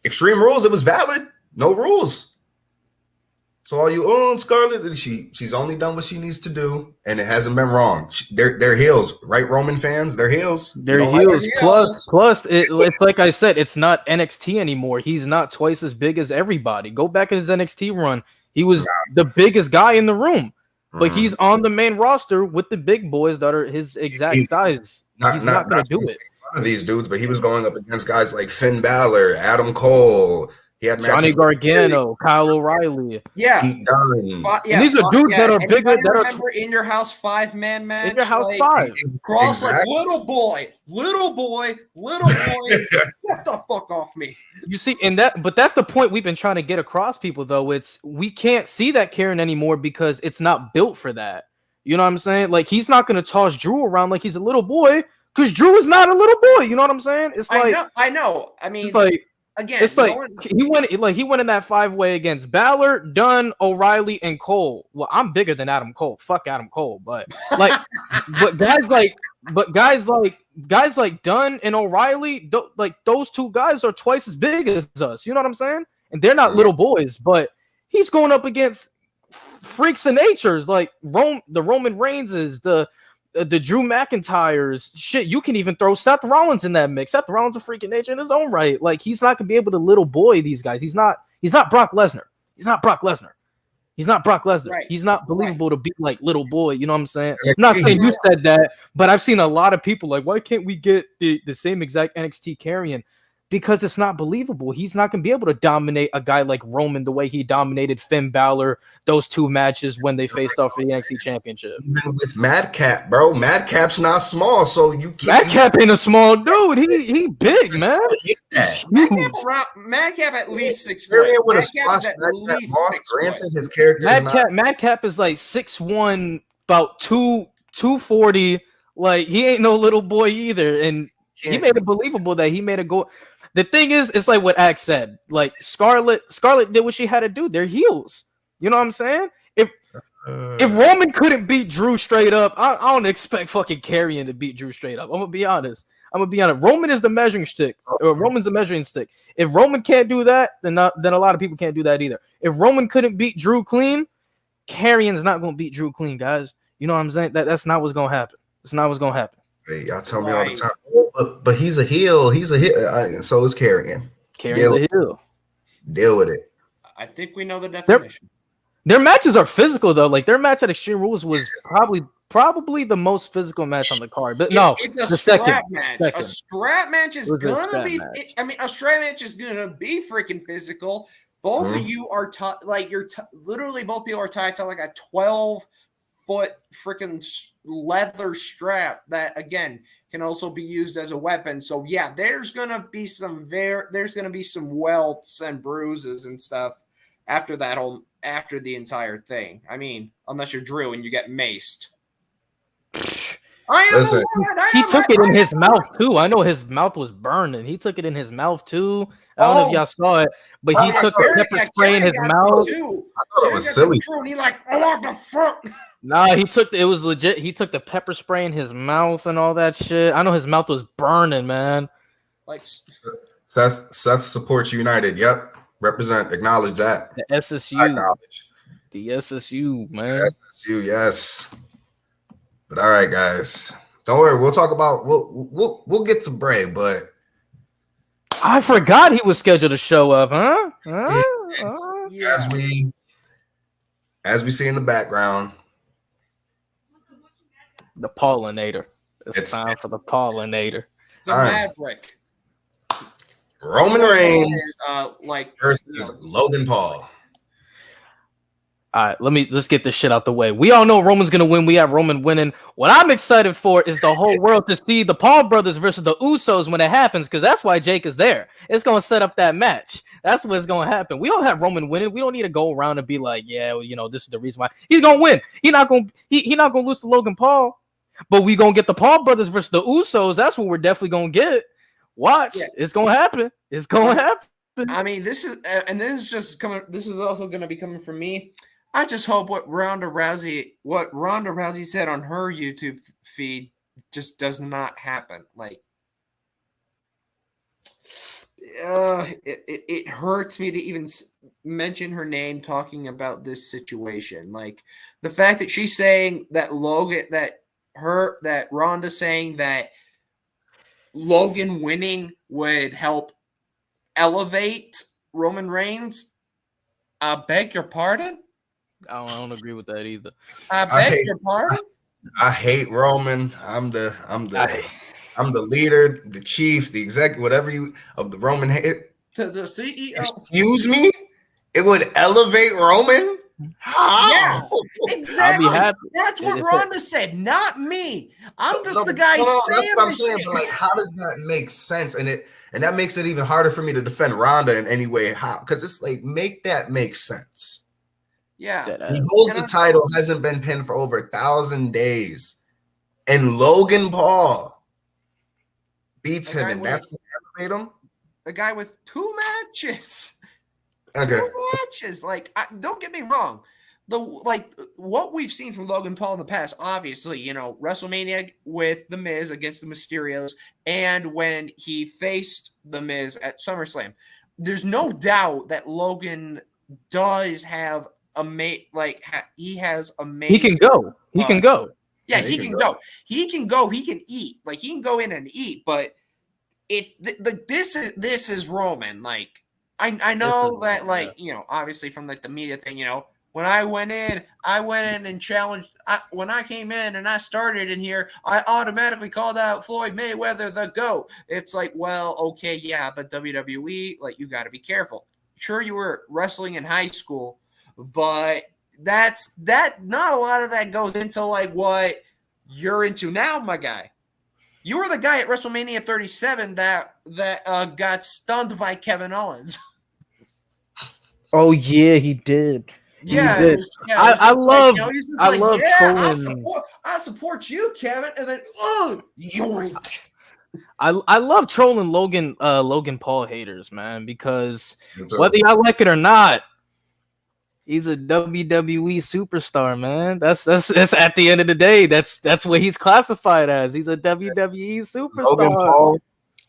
Extreme Rules. It was valid, no rules. So all you Scarlett, she's only done what she needs to do, and it hasn't been wrong. They're heels, right? Roman fans, they're heels. They're heels. Plus, it's like I said, it's not NXT anymore. He's not twice as big as everybody. Go back in his NXT run. He was the biggest guy in the room, but he's on the main roster with the big boys that are his exact size. He's not going to do it. One of these dudes, but he was going up against guys like Finn Balor, Adam Cole. He had Johnny Gargano, Kyle O'Reilly. Yeah. And these are dudes that are bigger. That remember In Your House 5-man match? In Your House 5. Cross like, little boy. Get the fuck off me. You see, but that's the point we've been trying to get across, people, though. We can't see that Karen anymore because it's not built for that. You know what I'm saying? Like, he's not going to toss Drew around like he's a little boy, because Drew is not a little boy. You know what I'm saying? It's like I know. I mean, it's like, again, it's like he went in that 5-way against Balor, Dunn, O'Reilly, and Cole. Well, I'm bigger than Adam Cole. Fuck Adam Cole, but like, guys like Dunn and O'Reilly, like those two guys are twice as big as us. You know what I'm saying? And they're not little boys, but he's going up against freaks of natures like the Roman Reigns, the Drew McIntyres, shit. You can even throw Seth Rollins in that mix. Seth Rollins a freaking nature in his own right. Like, he's not gonna be able to little boy these guys. He's not Brock Lesnar. He's not Brock Lesnar. Right. He's not believable to be like little boy. You know what I'm saying? I'm not saying you said that, but I've seen a lot of people like, why can't we get the same exact NXT Karrion? Because it's not believable. He's not going to be able to dominate a guy like Roman the way he dominated Finn Balor those two matches when they faced off for the NXT Championship. Even with Madcap, bro. Madcap's not small, so you can't. Madcap ain't a small dude. He big, man. Madcap at least 6 foot. His character Madcap is like 6'1", about 240. Like, he ain't no little boy either. And he made it believable that he made a goal. The thing is, it's like what Axe said. Like, Scarlett did what she had to do. They're heels. You know what I'm saying? If Roman couldn't beat Drew straight up, I don't expect fucking Karrion to beat Drew straight up. I'm gonna be honest. Roman is the measuring stick. Roman's the measuring stick. If Roman can't do that, then a lot of people can't do that either. If Roman couldn't beat Drew clean, Karrion's not gonna beat Drew clean, guys. You know what I'm saying? That's not what's gonna happen. It's not what's gonna happen. Hey, y'all tell me all the time. But he's a heel. He's a heel. So is Karrion. Karrion's a heel. Deal with it. I think we know the definition. Their matches are physical, though. Like, their match at Extreme Rules was probably the most physical match on the card. But no, it's a scrap match. A scrap match is gonna be. A scrap match is gonna be freaking physical. Both of you are literally both people are tied to like a 12-foot freaking leather strap that again can also be used as a weapon. So yeah, there's gonna be some welts and bruises and stuff after the entire thing. I mean, unless you're Drew and you get maced. Listen, he took it in his mouth too. I know his mouth was burning. He took it in his mouth too. I don't know if y'all saw it, but he took the pepper spray in his mouth. I thought it was silly. And he like, what the fuck? Nah, it was legit. He took the pepper spray in his mouth and all that shit. I know his mouth was burning, man. Like Seth supports United. Yep. Represent, acknowledge that. The SSU. The SSU, man. The SSU, yes. But all right, guys, don't worry. We'll talk about we'll get to Bray, but I forgot he was scheduled to show up, huh? As we see in the background, The pollinator. It's time for the pollinator. The Maverick. Roman Reigns versus you know, Logan Paul. All right, let's get this shit out the way. We all know Roman's gonna win. We have Roman winning. What I'm excited for is the whole world to see the Paul brothers versus the Usos when it happens, because that's why Jake is there. It's gonna set up that match. That's what's gonna happen. We all have Roman winning. We don't need to go around and be like, yeah, well, you know, this is the reason why he's gonna win. He's not gonna lose to Logan Paul, but we gonna get the Paul brothers versus the Usos. That's what we're definitely gonna get. Watch, It's gonna happen. It's gonna happen. I mean, this is also gonna be coming from me. I just hope what Ronda Rousey said on her YouTube feed just does not happen. Like, it hurts me to even mention her name talking about this situation. Like, the fact that she's saying that Ronda saying that Logan winning would help elevate Roman Reigns. I beg your pardon. I don't agree with that either. I beg your pardon. I hate Roman. I'm the leader, the chief, the exec, whatever you of the Roman hate. To the CEO. Excuse me? It would elevate Roman? How? Yeah, exactly. I'll be happy. That's what Ronda said, not me. I'm just the guy saying that's what I'm saying. shit. But like, how does that make sense? And that makes it even harder for me to defend Ronda in any way. How? Because it's like, make that make sense. Yeah, he holds the title, hasn't been pinned for over 1,000 days, and Logan Paul beats him, and that's what elevate him. A guy with 2 matches. Okay. 2 matches. Like, don't get me wrong. What we've seen from Logan Paul in the past, obviously, you know, WrestleMania with The Miz against the Mysterios, and when he faced The Miz at SummerSlam. There's no doubt that Logan does have he has amazing. He can go. He can go. Yeah, he can go. He can go. He can eat. Like, he can go in and eat. But this is Roman. Like, I know that, like, you know, obviously from like the media thing, you know, when I went in and challenged. When I came in and I started in here, I automatically called out Floyd Mayweather the GOAT. It's like, well, okay, yeah, but WWE, like, you got to be careful. Sure, you were wrestling in high school. But not a lot of that goes into like what you're into now, my guy. You were the guy at WrestleMania 37 that got stunned by Kevin Owens. Oh yeah, he did. Yeah, he did. I love trolling. I support you, Kevin, and then yoink. I love trolling Logan Paul haters, man, because whether I like it or not, he's a WWE superstar, man. That's at the end of the day. That's what he's classified as. He's a WWE superstar.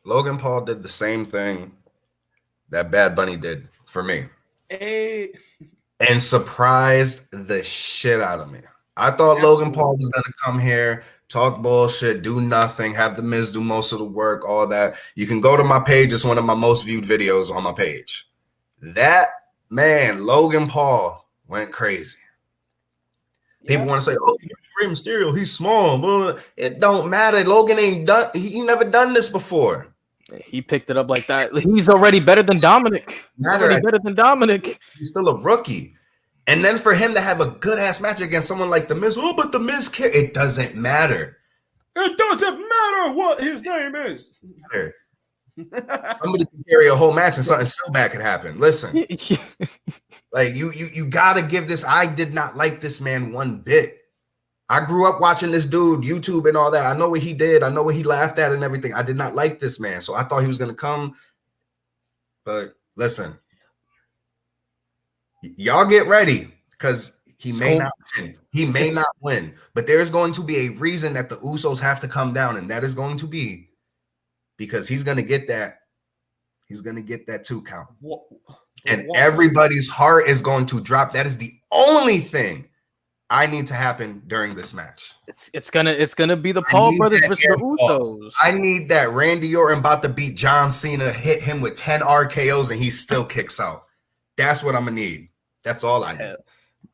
Logan Paul did the same thing that Bad Bunny did for me. Hey. And surprised the shit out of me. I thought Logan Paul was gonna come here, talk bullshit, do nothing, have the Miz do most of the work, all that. You can go to my page. It's one of my most viewed videos on my page. That man, Logan Paul went crazy. People want to say, "Oh, Rey Mysterio, he's small." Blah, blah. It don't matter. Logan ain't done. He never done this before. He picked it up like that. He's already better than Dominic. He's still a rookie. And then for him to have a good ass match against someone like The Miz, oh, but The Miz can't. It doesn't matter. It doesn't matter what his name is. Somebody can carry a whole match and something so bad could happen. Listen, like you gotta give this. I did not like this man one bit. I grew up watching this dude, YouTube and all that. I know what he did. I know what he laughed at and everything. I did not like this man. So I thought he was gonna come. But listen, y'all get ready because he may not win. He may not win, but there's going to be a reason that the Usos have to come down, and that is going to be because he's going to get that. He's going to get that 2 count. And everybody's heart is going to drop. That is the only thing I need to happen during this match. It's gonna be the Paul brothers versus the Usos. I need that Randy Orton about to beat John Cena, hit him with 10 RKOs, and he still kicks out. That's what I'm gonna need. That's all I need.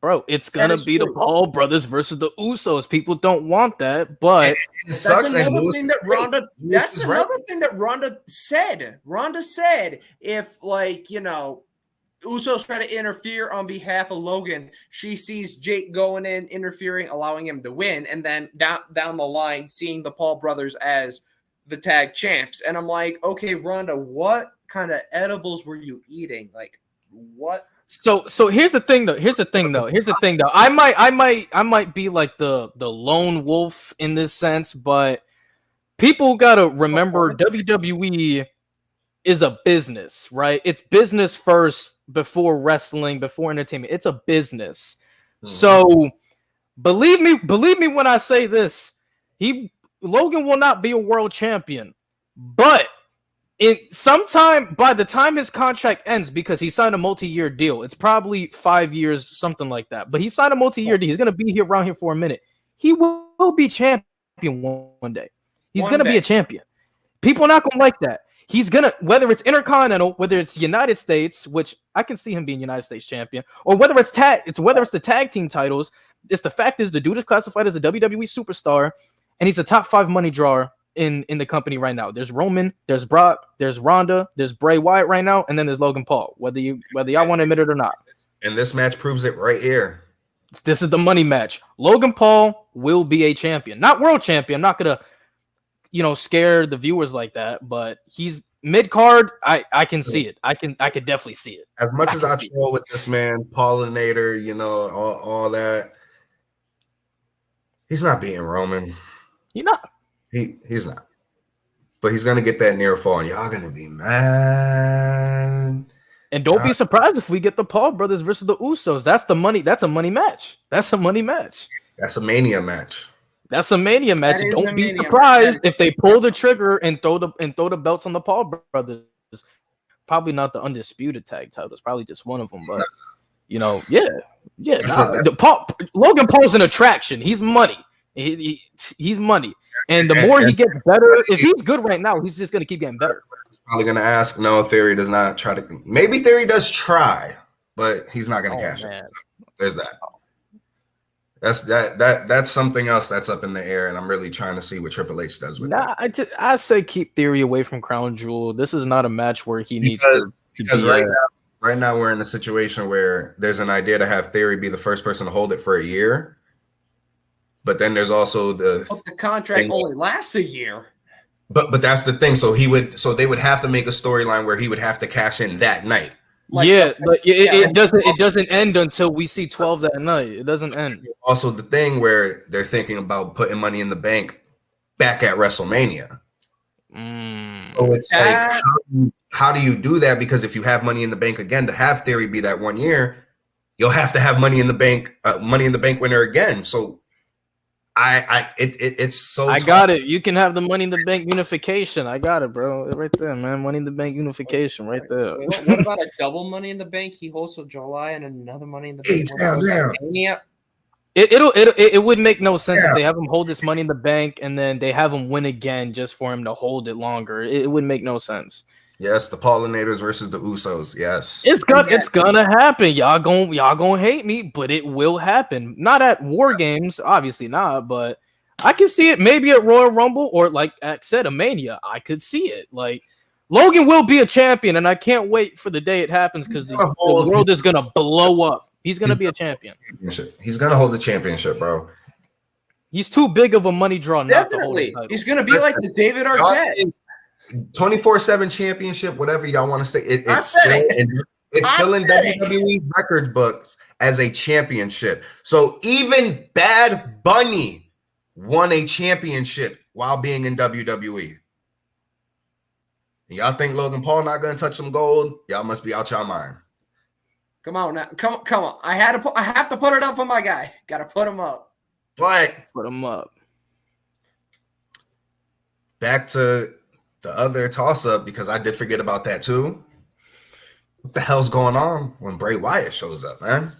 Bro, it's gonna be the Paul brothers versus the Usos. People don't want that, but it sucks. That's another thing that Ronda. That's another thing that Ronda said. Ronda said, if Usos try to interfere on behalf of Logan, she sees Jake going in, interfering, allowing him to win, and then down the line, seeing the Paul brothers as the tag champs. And I'm like, okay, Ronda, what kind of edibles were you eating? Like, what? So here's the thing though. I might be like the lone wolf in this sense, but people gotta remember WWE is a business, right? It's business first before wrestling, before entertainment. It's a business. So believe me when I say this, Logan will not be a world champion, but sometime by the time his contract ends, because he signed a multi-year deal, it's probably 5 years, something like that. But he signed a multi-year deal. He's gonna be around here for a minute. He will be champion one day. He's gonna be a champion. People are not gonna like that. He's gonna, whether it's Intercontinental, whether it's United States, which I can see him being United States champion, or whether it's the tag team titles. It's the fact is the dude is classified as a WWE superstar, and he's a top 5 money drawer in the company right now. There's Roman, there's Brock, there's Ronda, there's Bray Wyatt right now, and then there's Logan Paul. Whether y'all want to admit it or not. And this match proves it right here. This is the money match. Logan Paul will be a champion, not world champion. I'm not gonna scare the viewers like that, but he's mid-card. I can see it. I could definitely see it. As much as I troll with this man, Paulinator, all that, he's not beating Roman. He's not. He's not. But he's gonna get that near fall, and y'all gonna be mad. And don't be surprised if we get the Paul brothers versus the Usos. That's the money. That's a money match. That's a money match. That's a Mania match. That's a Mania match. Don't be surprised if they pull the trigger and throw the belts on the Paul brothers. Probably not the undisputed tag titles. Probably just one of them. But Logan Paul's an attraction. He's money. He's money. And the more he gets better, if he's good right now, he's just gonna keep getting better. Probably gonna ask. No, Theory does not try to. Maybe Theory does try, but he's not gonna cash it. There's that. That's something else that's up in the air, and I'm really trying to see what Triple H does with that. I say keep Theory away from Crown Jewel. This is not a match where he needs to because right now we're in a situation where there's an idea to have Theory be the first person to hold it for a year, but then there's also the contract only lasts a year. But that's the thing. So they would have to make a storyline where he would have to cash in that night. But it doesn't end until we see 12 that night. It doesn't end. Also, the thing where they're thinking about putting Money in the Bank back at WrestleMania. So it's like, how do you do that? Because if you have Money in the Bank again, to have Theory be that 1 year, you'll have to have Money in the Bank winner again. So it's so. I got it. You can have the Money in the Bank unification. I got it, bro. Right there, man. Money in the Bank unification, right there. What about a double Money in the Bank? He hosts with July and another Money in the Bank. Damn. It would make no sense if they have him hold this Money in the Bank and then they have him win again just for him to hold it longer. It would make no sense. Yes, the Paulinators versus the Usos. Yes, it's gonna happen. Y'all gonna hate me, but it will happen. Not at War Games, obviously not. But I can see it maybe at Royal Rumble or, like I said, a Mania. I could see it. Like Logan will be a champion, and I can't wait for the day it happens because the world is gonna blow up. He's gonna be a champion. He's gonna hold the championship, bro. He's too big of a money draw. Definitely, he's gonna be like the David Arquette. 24/7 championship, whatever y'all want to say. It's still in WWE record books as a championship. So even Bad Bunny won a championship while being in WWE. Y'all think Logan Paul not gonna touch some gold? Y'all must be out y'all mind. Come on now, come on. I have to put it up for my guy. Got to put him up. But put him up. Back to the other toss-up, because I did forget about that too. What the hell's going on when Bray Wyatt shows up, man?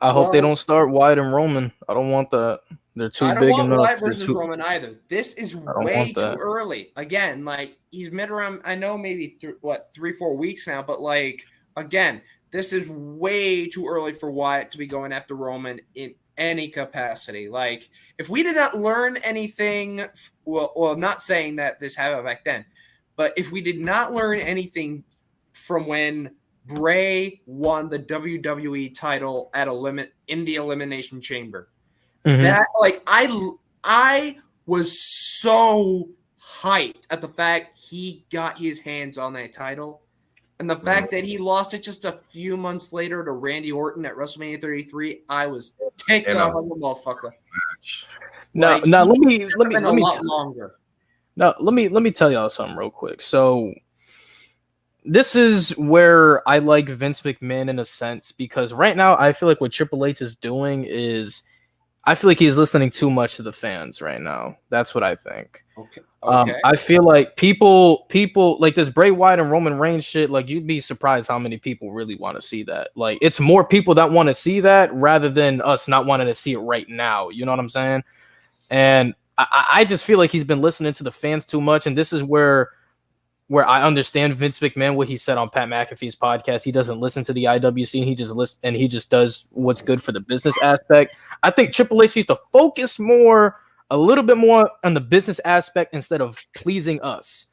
I hope they don't start Wyatt and Roman. I don't want that. They're too I don't big want enough. Wyatt They're versus too- Roman either. This is don't way want too that. early. Again, like he's been around. I know maybe 3-4 weeks now, but like again, this is way too early for Wyatt to be going after Roman in any capacity. Like if we did not learn anything, well, not saying that this happened back then, but if we did not learn anything from when Bray won the WWE title at in the Elimination Chamber. Mhm. That like I was so hyped at the fact he got his hands on that title, and the fact that he lost it just a few months later to Randy Orton at WrestleMania 33. I was ticked off like a motherfucker. Now, Like, now let me been let a me lot longer. now let me tell y'all something real quick. So this is where I like Vince McMahon in a sense, because right now I feel like what Triple H is doing is I feel like he's listening too much to the fans right now. That's what I think. Okay. I feel like people like this Bray Wyatt and Roman Reigns shit. Like you'd be surprised how many people really want to see that. Like it's more people that want to see that rather than us not wanting to see it right now. You know what I'm saying? And I just feel like he's been listening to the fans too much. And this is where I understand Vince McMahon, what he said on Pat McAfee's podcast. He doesn't listen to the IWC, and he just does what's good for the business aspect. I think Triple H needs to focus a little bit more on the business aspect instead of pleasing us,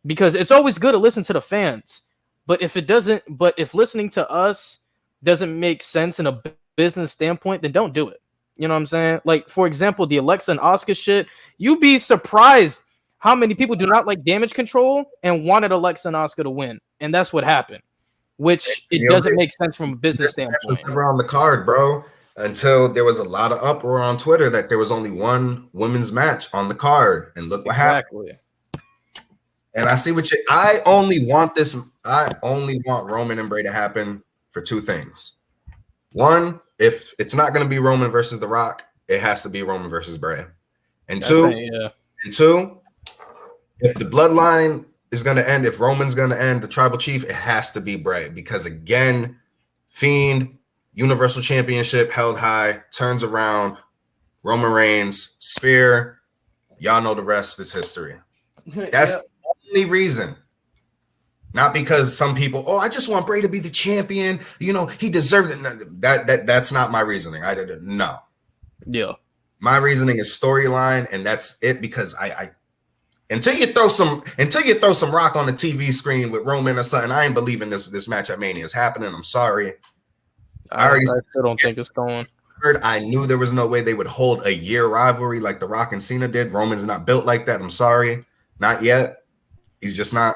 because it's always good to listen to the fans. But if listening to us doesn't make sense in a business standpoint, then don't do it. You know what I'm saying? Like, for example, the Alexa and Asuka shit, you'd be surprised how many people do not like Damage Control and wanted Alexa and Asuka to win. And that's what happened, which it doesn't make sense from a business standpoint. Was never on the card, bro, until there was a lot of uproar on Twitter that there was only one women's match on the card. And look what happened. And I see I only want Roman and Bray to happen for two things. One, if it's not going to be Roman versus The Rock, it has to be Roman versus Bray. And two, if the bloodline is going to end, if Roman's going to end, the tribal chief, it has to be Bray. Because again, Fiend, Universal Championship held high, turns around, Roman Reigns, spear, y'all know the rest is history. That's the only reason. Not because some people, I just want Bray to be the champion. You know, he deserved it. That's not my reasoning. I didn't. No. Yeah. My reasoning is storyline, and that's it. Because I until you throw some rock on the TV screen with Roman or something, I ain't believing this match at Mania is happening. I'm sorry. I still don't think it's going. I knew there was no way they would hold a year rivalry like The Rock and Cena did. Roman's not built like that. I'm sorry. Not yet. He's just not.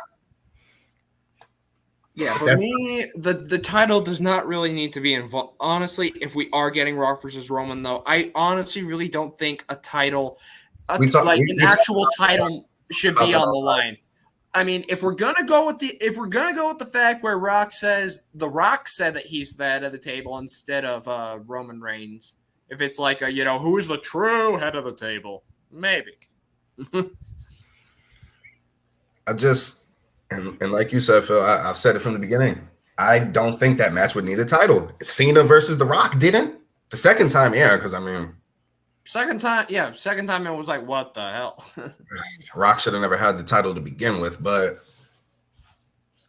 Yeah, for me, the title does not really need to be involved. Honestly, if we are getting Rock versus Roman, though, I honestly really don't think a title, actual title, should be on the line. I mean, if we're gonna go with the fact where The Rock said that he's the head of the table instead of Roman Reigns, if it's like who is the true head of the table, maybe. And like you said, Phil, I've said it from the beginning. I don't think that match would need a title. Cena versus The Rock didn't. The second time, because second time it was like, what the hell? Rock should have never had the title to begin with, but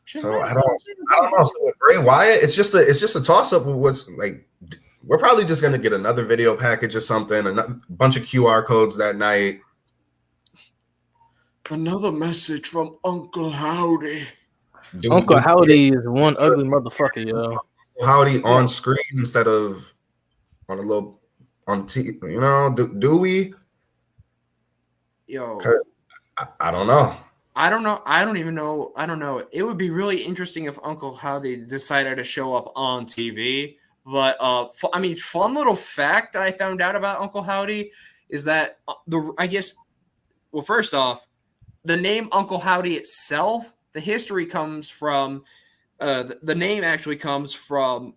so I don't know. So with Bray Wyatt, it's just a toss up with what's like. We're probably just gonna get another video package or something, a bunch of QR codes that night. Another message from Uncle Howdy. Uncle Howdy is one ugly motherfucker, yo. Howdy on screen instead of on TV. Do we? Yo, I don't know. I don't know. I don't even know. I don't know. It would be really interesting if Uncle Howdy decided to show up on TV. But fun little fact I found out about Uncle Howdy is that first off, the name Uncle Howdy itself, the history comes from the name actually comes from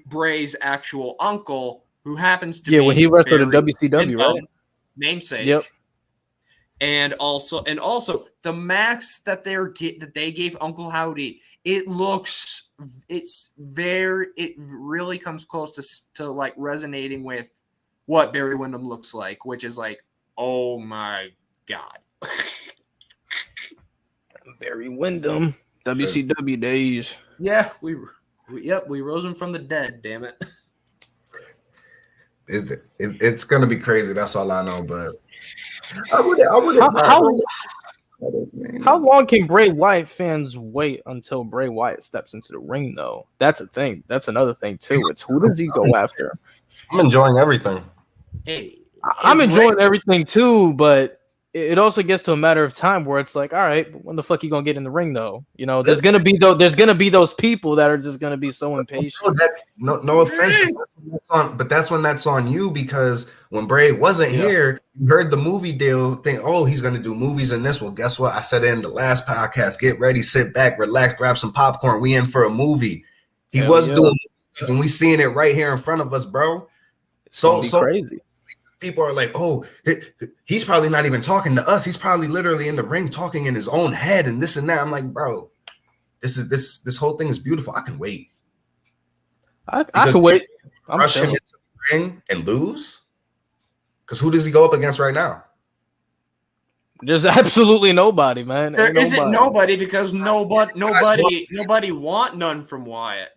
Bray's actual uncle, who happens to be when he wrestled in WCW, right? Namesake. Yep. And also the mask that they gave Uncle Howdy, it looks it really comes close to like resonating with what Barry Windham looks like, which is like, oh my god. Barry Windham, WCW days. Yeah, we rose him from the dead. Damn it. It's gonna be crazy. That's all I know. But how long can Bray Wyatt fans wait until Bray Wyatt steps into the ring, though? That's a thing. That's another thing too. It's who does he go after? I'm enjoying everything. Hey, I'm enjoying everything too, but it also gets to a matter of time where it's like, all right, when the fuck you gonna get in the ring, though? You know, there's gonna be those people that are just gonna be so impatient. No, that's no offense, but that's when that's on you, because when Bray wasn't here, you heard the movie deal thing. Oh, he's gonna do movies in this. Well, guess what? I said it in the last podcast. Get ready, sit back, relax, grab some popcorn. We in for a movie. He was doing stuff, and we seeing it right here in front of us, bro. So crazy. People are like, oh, he's probably not even talking to us. He's probably literally in the ring talking in his own head and this and that. I'm like, bro, this whole thing is beautiful. I can wait. I can wait. I'm rush him into the ring and lose? Because who does he go up against right now? There's absolutely nobody, man. There isn't nobody, because nobody want none from Wyatt.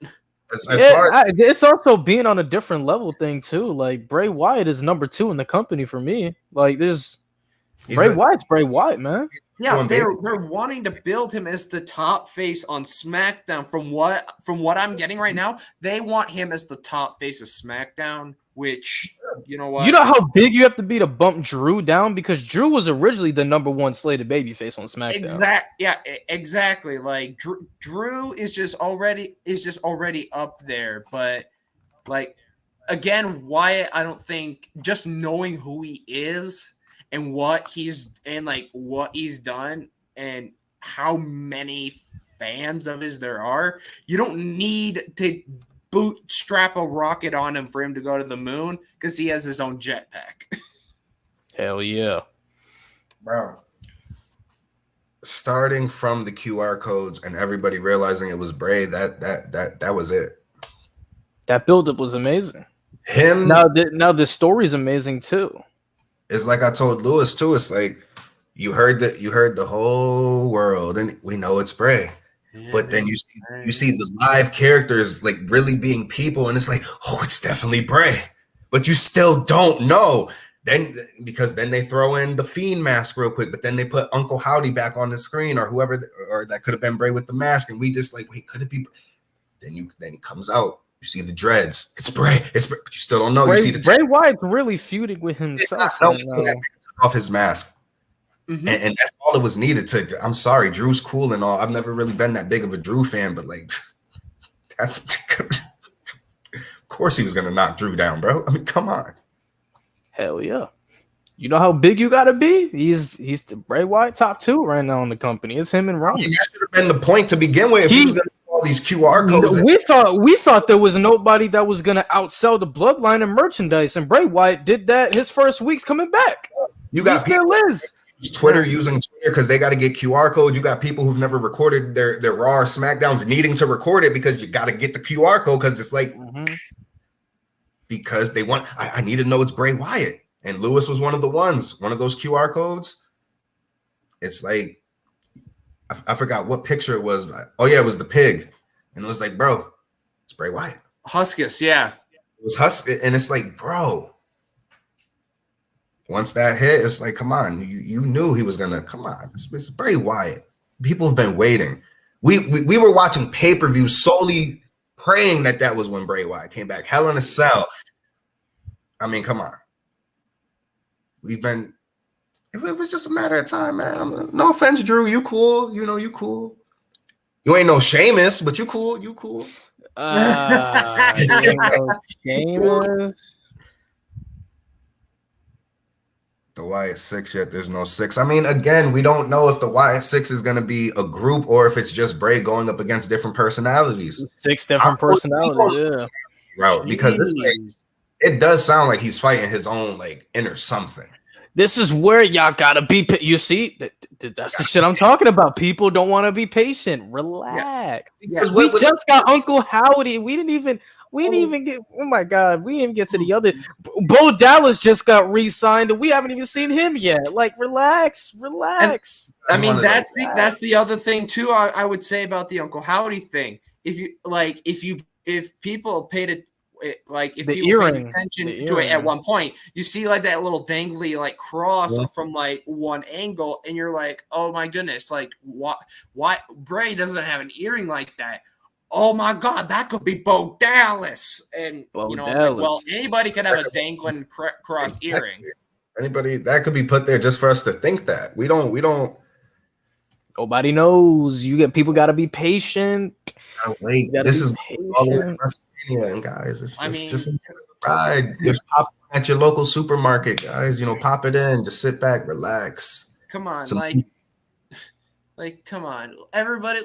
It's also being on a different level thing too. Like, Bray Wyatt is number 2 in the company for me. Like, Wyatt's Bray Wyatt, man. Yeah, they're wanting to build him as the top face on SmackDown. From what I'm getting right now, they want him as the top face of SmackDown. Which, you know what? You know how big you have to be to bump Drew down, because Drew was originally the number 1 slated babyface on SmackDown. Exactly. Like, Drew is just already up there, but like, again, Wyatt, I don't think, just knowing who he is and what he's done and how many fans of his there are, you don't need to bootstrap a rocket on him for him to go to the moon, because he has his own jetpack. Hell yeah, bro. Starting from the QR codes and everybody realizing it was Bray, that was it. That buildup was amazing. Now the story's amazing too. It's like I told Lewis too. It's like you heard the whole world, and we know it's Bray. Yeah, but then you see the live characters like really being people, and it's like, oh, it's definitely Bray, but you still don't know. Then because then they throw in the Fiend mask real quick, but then they put Uncle Howdy back on the screen, or whoever, or that could have been Bray with the mask, and we just like, wait, could it be? Then he comes out, you see the dreads, it's Bray, but you still don't know. You see the Bray Wyatt's really feuding with himself. Off his mask. Mm-hmm. And that's all it was needed to. I'm sorry, Drew's cool and all. I've never really been that big of a Drew fan, but like, that's of course he was gonna knock Drew down, bro. I mean, come on. Hell yeah. You know how big you gotta be? He's the Bray Wyatt top 2 right now in the company. It's him and Roman. That should have been the point to begin with. If he was gonna do all these QR codes. We thought there was nobody that was gonna outsell the Bloodline and merchandise, and Bray Wyatt did that his first weeks coming back. You got he still is. Twitter using Twitter because they got to get QR codes. You got people who've never recorded their Raw or SmackDowns needing to record it because you got to get the QR code, because it's like because they want. I need to know it's Bray Wyatt, and Lewis was one of those QR codes. It's like I forgot what picture it was. Oh yeah, it was the pig, and it was like, bro, it's Bray Wyatt. Huskus, yeah, it was Huskus, and it's like, bro. Once that hit, it's like, come on, you knew he was gonna come on. It's Bray Wyatt. People have been waiting. We were watching pay-per-view solely praying that was when Bray Wyatt came back. Hell in a Cell. I mean, come on. It was just a matter of time, man. No offense, Drew. You cool. You know you cool. You ain't no Sheamus, but you cool. You cool. Sheamus. The Wyatt 6 yet. There's no 6. I mean, again, we don't know if the Wyatt 6 is going to be a group or if it's just Bray going up against different personalities. 6 different personalities, yeah. Right, because it does sound like he's fighting his own like inner something. This is where y'all gotta be. You see, that's the shit I'm talking about. People don't want to be patient. Relax. Yeah. We just got Uncle Howdy. We didn't even get. Oh my god, we didn't even get to the other. Bo Dallas just got re-signed, and we haven't even seen him yet. Like, relax. I mean, that's the other thing too. I would say about the Uncle Howdy thing. If people paid it. If people paid attention to it at one point, you see like that little dangly like cross from like one angle, and you're like, oh my goodness, like why Bray doesn't have an earring like that? Oh my god, that could be Bo Dallas, and anybody could have a dangling cross earring. Anybody that could be put there just for us to think that we don't. Nobody knows. People got to be patient. Wait, this is all the way to WrestleMania, and guys, it's just enjoy the ride. Just pop at your local supermarket, guys. Pop it in. Just sit back, relax. Come on, come on, everybody.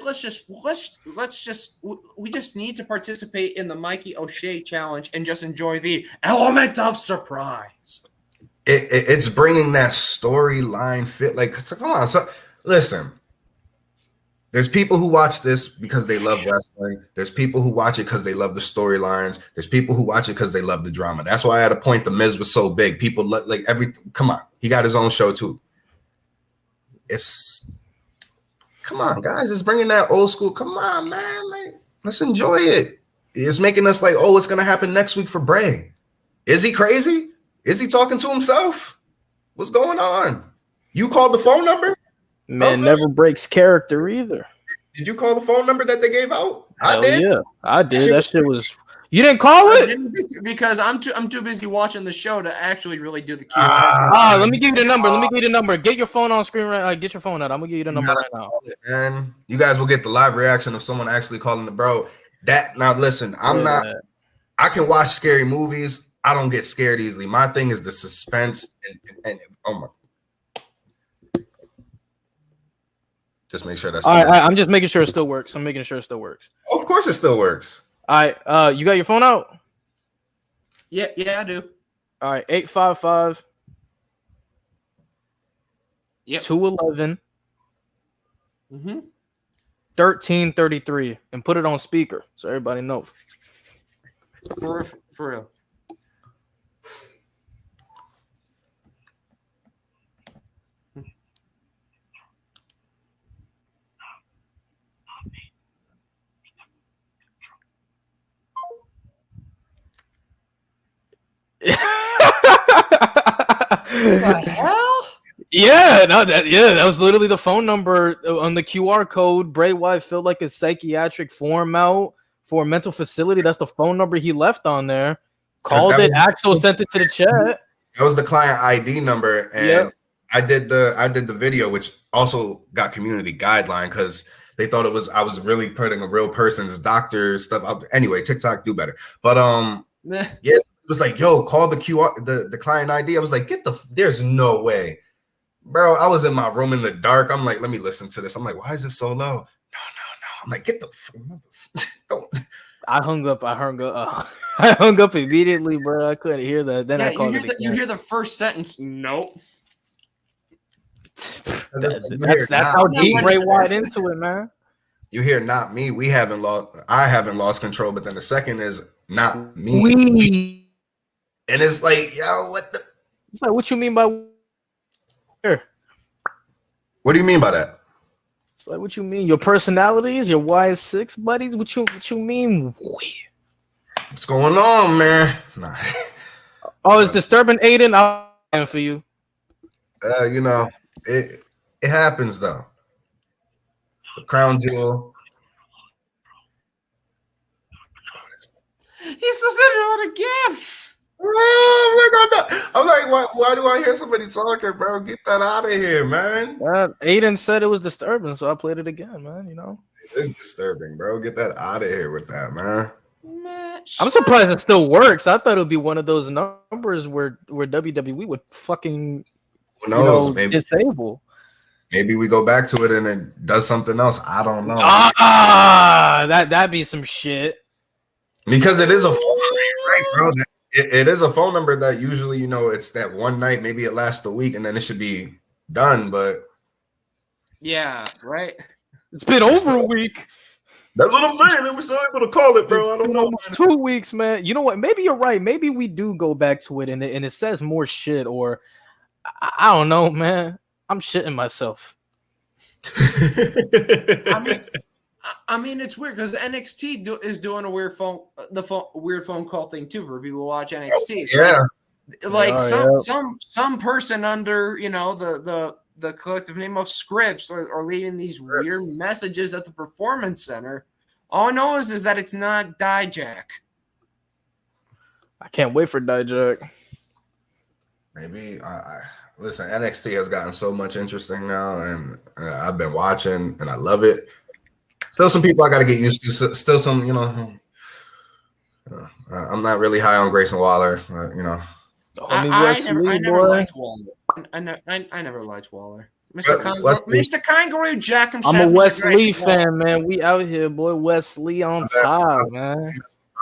We just need to participate in the Mikey O'Shea challenge and just enjoy the element of surprise. It's bringing that storyline fit. Like, so come on. So listen. There's people who watch this because they love wrestling. There's people who watch it because they love the storylines. There's people who watch it because they love the drama. That's why at a point the Miz was so big. People come on. He got his own show too. Come on, guys. It's bringing that old school. Come on, man. Like, let's enjoy it. It's making us like, oh, what's going to happen next week for Bray? Is he crazy? Is he talking to himself? What's going on? You called the phone number? Man never breaks character either. Did you call the phone number that they gave out? I did. Yeah, I did. That shit was. You didn't call it because I'm too busy watching the show to actually really do the Q. Let me give you the number. Get your phone on screen right. Get your phone out. I'm gonna give you the number right now. And you guys will get the live reaction of someone actually calling the bro. Now listen, I'm not. I can watch scary movies. I don't get scared easily. My thing is the suspense and oh my. Just make sure that's. All right, I'm just making sure it still works. I'm making sure it still works. Of course, it still works. All right, you got your phone out? Yeah, I do. All right, 855. Yep. 211. 1333, and put it on speaker so everybody knows. For real. What the hell? That was literally the phone number on the QR code. Bray Wyatt filled like a psychiatric form out for a mental facility. That's the phone number he left on there. Called it. Axel sent it to the chat. That was the client ID number, and I did the video, which also got community guideline because they thought I was really putting a real person's doctor stuff up. Anyway, TikTok do better, but yes. It was like, yo, call the QR, the client ID. I was like, there's no way. Bro, I was in my room in the dark. I'm like, let me listen to this. I'm like, why is it so low? No. I'm like, get the don't. I hung up. I hung up immediately, bro. I couldn't hear that. Then I called you hear the first sentence. Nope. That's how deep Bray Wyatt into it, man. You hear not me. I haven't lost control, but then the second is not me. And it's like, yo, what the? It's like, what you mean by? Here. What do you mean by that? It's like, what you mean? Your personalities, your YS6 buddies. What you mean? What's going on, man? Nah. Oh, it's disturbing, Aiden. I'm for you. It happens though. The crown jewel. He's still doing it again. Oh, I'm like, why do I hear somebody talking, bro? Get that out of here, man. Aiden said it was disturbing, so I played it again, man. It's disturbing, bro. Get that out of here with that, man. I'm surprised it still works. I thought it would be one of those numbers where WWE would fucking who knows, maybe disable. Maybe we go back to it and it does something else. I don't know. That'd be some shit. Because it is a phone, right, bro? it is a phone number that usually, it's that one night, maybe it lasts a week, and then it should be done. But Yeah, right. It's been over a week. that's what I'm saying. And we're still able to call it, bro. I don't know. Almost 2 weeks, man. You know what? Maybe you're right. Maybe we do go back to it, and it says more shit, or I don't know, man. I'm shitting myself. I mean, it's weird because NXT is doing a weird weird phone call thing too for people who watch NXT. It's Yeah. like Yeah, some person under the collective name of Scripps or leaving these weird messages at the Performance Center. All I know is that it's not Dijak. I can't wait for Dijak. Maybe listen, NXT has gotten so much interesting now, and I've been watching, and I love it. Still, some people I got to get used to. Still, some, I'm not really high on Grayson Waller. Homie I Wesley, never boy. liked Waller. I never liked Waller. Mr. Kangaroo Jack himself. I'm a is Wesley great Waller. fan, man. We out here, boy. Wesley on top, man.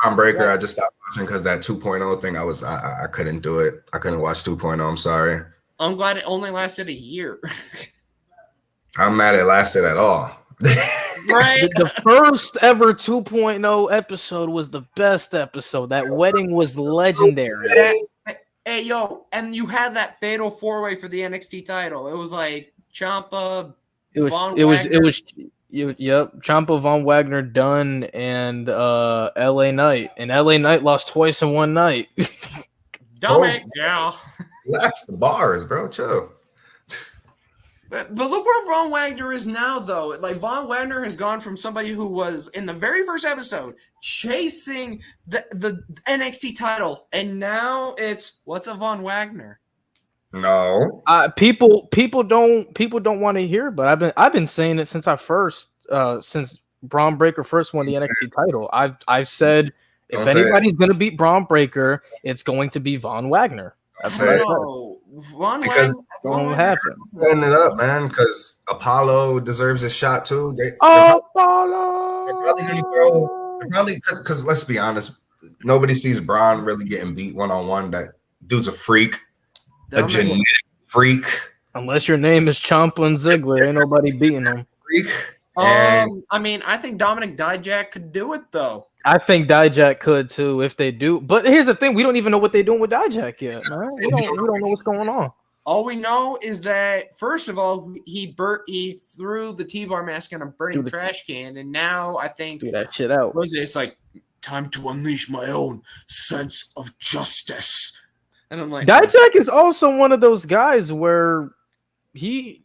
Braun Breaker, I just stopped watching because that 2.0 thing, I couldn't do it. I couldn't watch 2.0. I'm sorry. I'm glad it only lasted a year. I'm mad it lasted at all. Right? The first ever 2.0 episode was the best episode. That wedding was legendary. Hey, yo, and you had that fatal 4-way for the NXT title. It was like Ciampa, Yep. Ciampa, Von Wagner, Dunn, and LA Knight. And LA Knight lost twice in one night. Dumb it, yeah. Relax the bars, bro. Chill. But look where Von Wagner is now, though. Like, Von Wagner has gone from somebody who was in the very first episode chasing the NXT title, and now it's what's a Von Wagner? No. People don't want to hear, but I've been saying it since since Braun Breaker first won the NXT title. I've said if anybody's gonna beat Braun Breaker, it's going to be Von Wagner. That's it. Von Because Wagner won't happen. Setting it up, man, because Apollo deserves a shot too. They're probably gonna throw. Because let's be honest, nobody sees Braun really getting beat one-on-one. That dude's a freak, a genetic freak. Unless your name is Ciampa Ziggler, ain't nobody beating him. Freak. And I mean, I think Dominic Dijak could do it though. I think Dijak could too if they do. But here's the thing: we don't even know what they're doing with Dijak yet, man. We don't know what's going on. All we know is that first of all, he threw the T-bar mask in a burning trash can, and now I think do that shit out. Was it? It's like time to unleash my own sense of justice. And I'm like, Dijak is also one of those guys where he's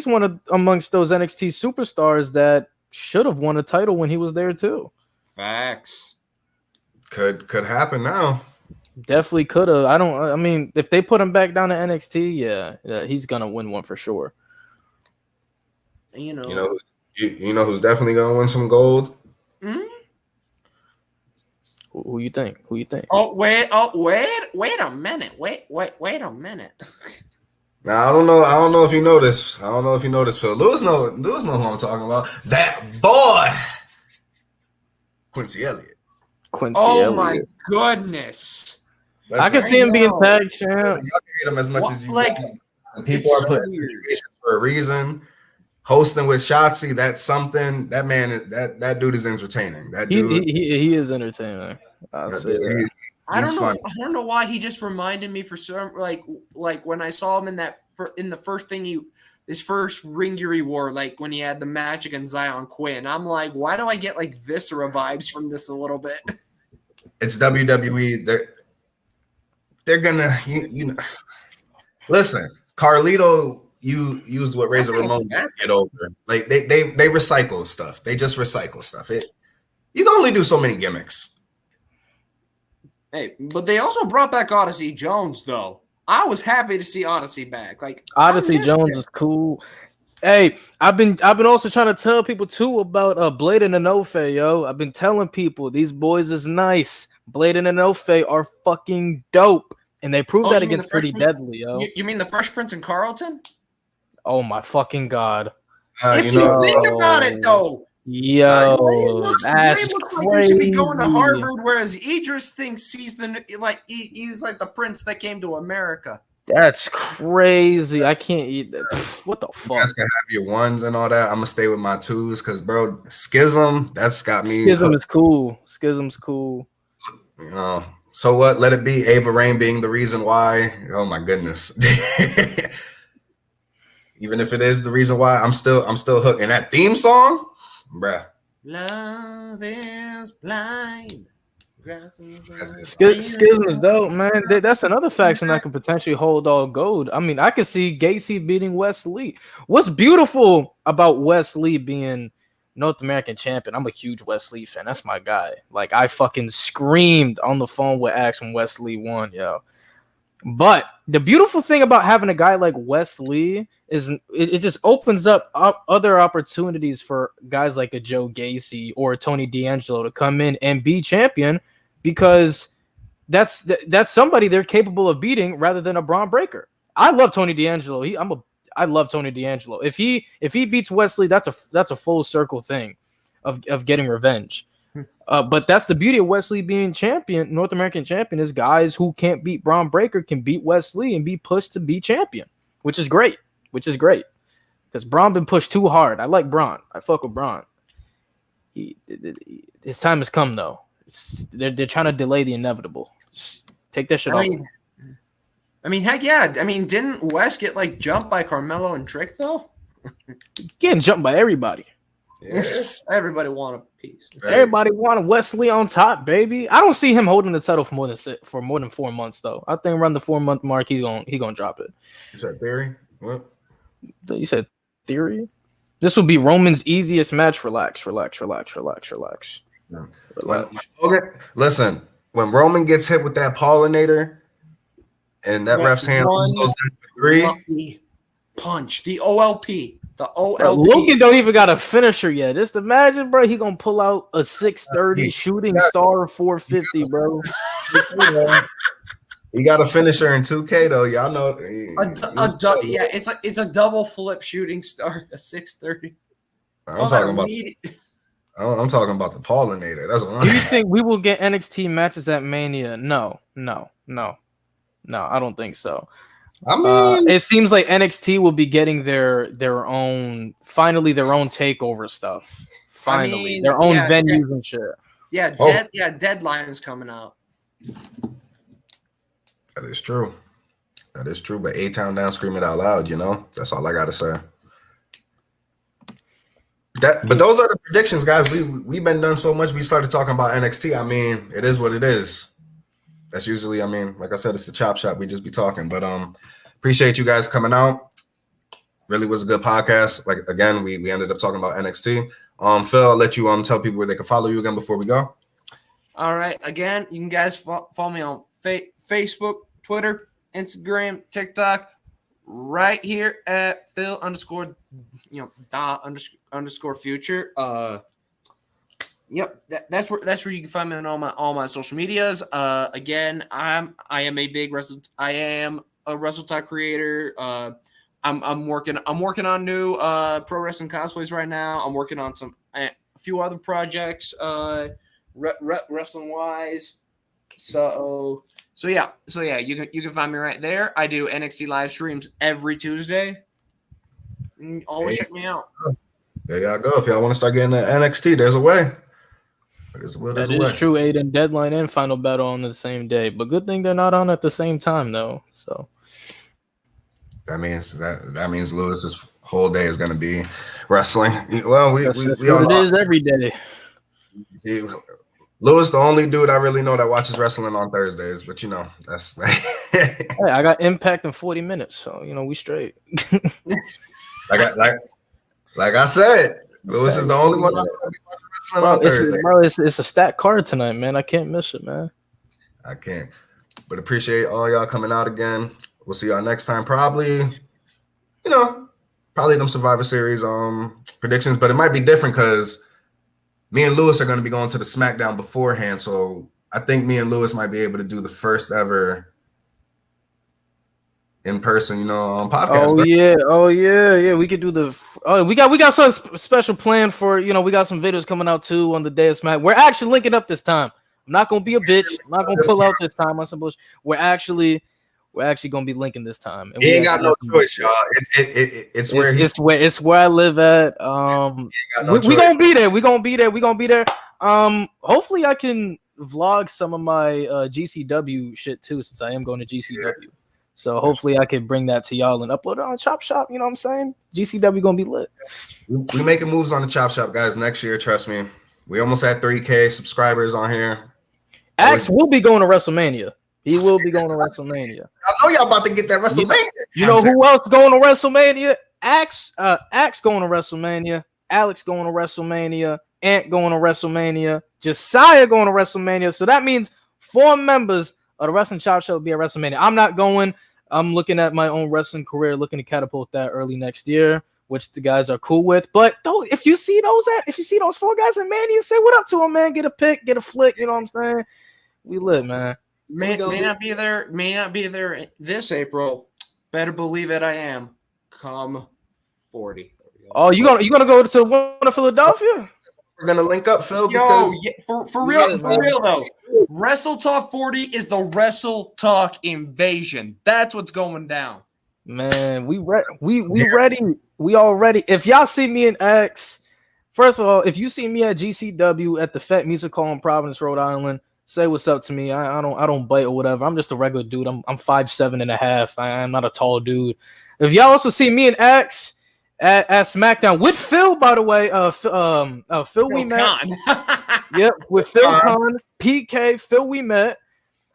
one of amongst those NXT superstars that should have won a title when he was there too. Facts. could happen now. Definitely could have. I mean, if they put him back down to NXT, yeah, he's gonna win one for sure. You know who's definitely gonna win some gold. Mm-hmm. Who you think? Wait a minute. Wait a minute. Now I don't know if you know this. Phil. Lewis know who I'm talking about. That boy, Quincy Elliott. My goodness. I can see him being tag champ. Y'all can hate him as much as you want. People it's are putting situations for a reason. Hosting with Shotzi, that's something. That man, that dude is entertaining. That dude, he is entertaining. I'll say that. I don't know why he just reminded me for some like when I saw him in the first thing his first ring gear he wore, like when he had the match against Zion Quinn. I'm like, why do I get like Viscera vibes from this a little bit? It's WWE. They're gonna listen. Carlito, you used what Razor Ramon get over. Like they recycle stuff. They just recycle stuff. You can only do so many gimmicks. Hey, but they also brought back Odyssey Jones though. I was happy to see Odyssey back. Like Odyssey Jones is cool. Hey, I've been also trying to tell people too about Blade and Enofe, yo. I've been telling people these boys is nice. Blade and Enofe are fucking dope, and they proved that against Pretty Deadly, yo. You mean the Fresh Prince and Carlton? Oh my fucking god! If you think about it, though, Yo, Ray that's looks like he should be going to crazy. Harvard, whereas Idris thinks he's he's like the prince that came to America. That's crazy. I can't eat that. Pff, what the You fuck? guys can have your ones and all that. I'm gonna stay with my twos because, bro, Schism, that's got me. Schism is cool. Schism's cool. You know, so what? Let it be. Ava Rain being the reason why. Oh my goodness. Even if it is the reason why, I'm still hooked. And that theme song, bruh. Love is blind. Schism is dope, man. That's another faction that can potentially hold all gold. I mean, I could see Gacy beating Wes Lee. What's beautiful about Wes Lee being North American champion? I'm a huge Wes Lee fan. That's my guy. Like, I fucking screamed on the phone with Axe when Wes Lee won, yo. But the beautiful thing about having a guy like Wes Lee is it just opens up other opportunities for guys like a Joe Gacy or a Tony D'Angelo to come in and be champion, because that's somebody they're capable of beating rather than a Braun Breaker. I love Tony D'Angelo. I love Tony D'Angelo. If he beats Wes Lee, that's a full circle thing of getting revenge. But that's the beauty of Wes Lee being champion, North American champion, is guys who can't beat Braun Breaker can beat Wes Lee and be pushed to be champion, which is great. Because Braun been pushed too hard. I like Braun. I fuck with Braun. His time has come, though. They're trying to delay the inevitable. Just take that shit off. I mean, heck yeah. I mean, didn't Wes get like jumped by Carmelo and Trick though? Getting jumped by everybody. Yes. Everybody want a piece. Right. Everybody wanted Wes Lee on top, baby. I don't see him holding the title for more than 4 months, though. I think around the 4-month mark, he's gonna drop it. You said Theory? What? You said Theory? This will be Roman's easiest match. Relax. No. Okay, listen. When Roman gets hit with that pollinator and that ref's hand goes down for 3, lucky punch. The OLP. The OLP. Bro, Logan don't even got a finisher yet. Just imagine, bro, he gonna pull out a 630 shooting star 450, bro. He got a finisher in 2K though. Y'all know. Yeah, it's a double flip shooting star, a 630. I'm talking about the pollinator. That's what I'm Do you think we will get NXT matches at Mania? No, I don't think so. I mean, it seems like NXT will be getting their own takeover stuff. Finally, their own venues and shit. Yeah, Deadline is coming out. That is true. But A-Town down, scream it out loud. You know, that's all I gotta say. But those are the predictions, guys. We've been done so much. We started talking about NXT. I mean, it is what it is. That's usually, I mean, like I said, it's the chop shop. We just be talking. But appreciate you guys coming out. Really was a good podcast. Like again, we ended up talking about NXT. Phil, I'll let you tell people where they can follow you again before we go. All right. Again, you can guys follow me on Facebook, Twitter, Instagram, TikTok, right here at Phil _ _future. Yep, that's where you can find me on all my social medias. Again, I am a Wrestle Talk creator. I'm working on new pro wrestling cosplays right now. I'm working on a few other projects wrestling wise. So yeah, you can find me right there. I do NXT live streams every Tuesday. And always check me out. There y'all go. If y'all want to start getting the NXT, there's a way. That is true. Aiden, Deadline and Final Battle on the same day, but good thing they're not on at the same time though. So that means Lewis's whole day is going to be wrestling. Well, we all it is every day. Lewis, the only dude I really know that watches wrestling on Thursdays, but you know that's. Hey, I got Impact in 40 minutes, so you know we straight. like I said, Lewis is the only one that watches wrestling on Thursday. It's a stacked card tonight, man. I can't miss it, man. I can't. But appreciate all y'all coming out again. We'll see y'all next time. Probably them Survivor Series predictions, but it might be different because me and Lewis are going to be going to the SmackDown beforehand. So I think me and Lewis might be able to do the first ever in person, you know, on podcast. Oh yeah. We could do the. Oh, we got some special plan for, you know. We got some videos coming out too on the day of Smack. We're actually linking up this time. I'm not gonna be a bitch. I'm not gonna pull out this time on some bullshit. We're actually gonna be linking this time. And he ain't got no choice, y'all. It's where I live at. We gonna be there. We gonna be there. Hopefully I can vlog some of my GCW shit too, since I am going to GCW. So hopefully I can bring that to y'all and upload it on Chop Shop. You know what I'm saying? GCW gonna be lit. We making moves on the Chop Shop, guys. Next year, trust me. We almost had 3K subscribers on here. Axe will be going to WrestleMania. He will be going to WrestleMania. I know y'all about to get that WrestleMania. You know who else going to WrestleMania? Axe going to WrestleMania. Alex going to WrestleMania. Ant going to WrestleMania. Josiah going to WrestleMania. So that means 4 members of the Wrestling Chop Show will be at WrestleMania. I'm not going. I'm looking at my own wrestling career, looking to catapult that early next year, which the guys are cool with. But though, if you see those 4 guys in Mania, say what up to them, man. Get a pick, get a flick. You know what I'm saying? We lit, man. May not be there this April. Better believe it, I am. Come 40. Oh, you gonna go to the one in Philadelphia? We're gonna link up, Phil. For real though. Wrestle Talk 40 is the Wrestle Talk invasion. That's what's going down. Man, we ready. We all ready. If y'all see me in X, first of all, if you see me at GCW at the Fat Music Hall in Providence, Rhode Island, say what's up to me. I don't bite or whatever. I'm just a regular dude. I'm 5'7.5". I'm not a tall dude. If y'all also see me in X at SmackDown with Phil, by the way, Phil we met. Yep, with Phil Khan, PK, Phil we met.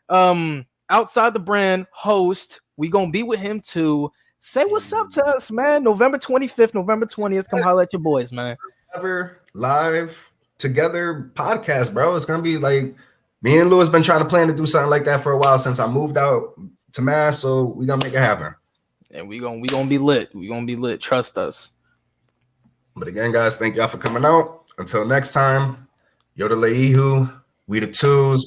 Outside the brand host, we gonna be with him too. Say what's up to us, man. November 25th, November 20th. Come holler at your boys, man. Ever live together podcast, bro. It's gonna be like me and Lewis been trying to plan to do something like that for a while since I moved out to Mass. So we gonna make it happen. And we gonna be lit. We gonna be lit. Trust us. But again, guys, thank y'all for coming out. Until next time, Yoda Leihu, we the twos.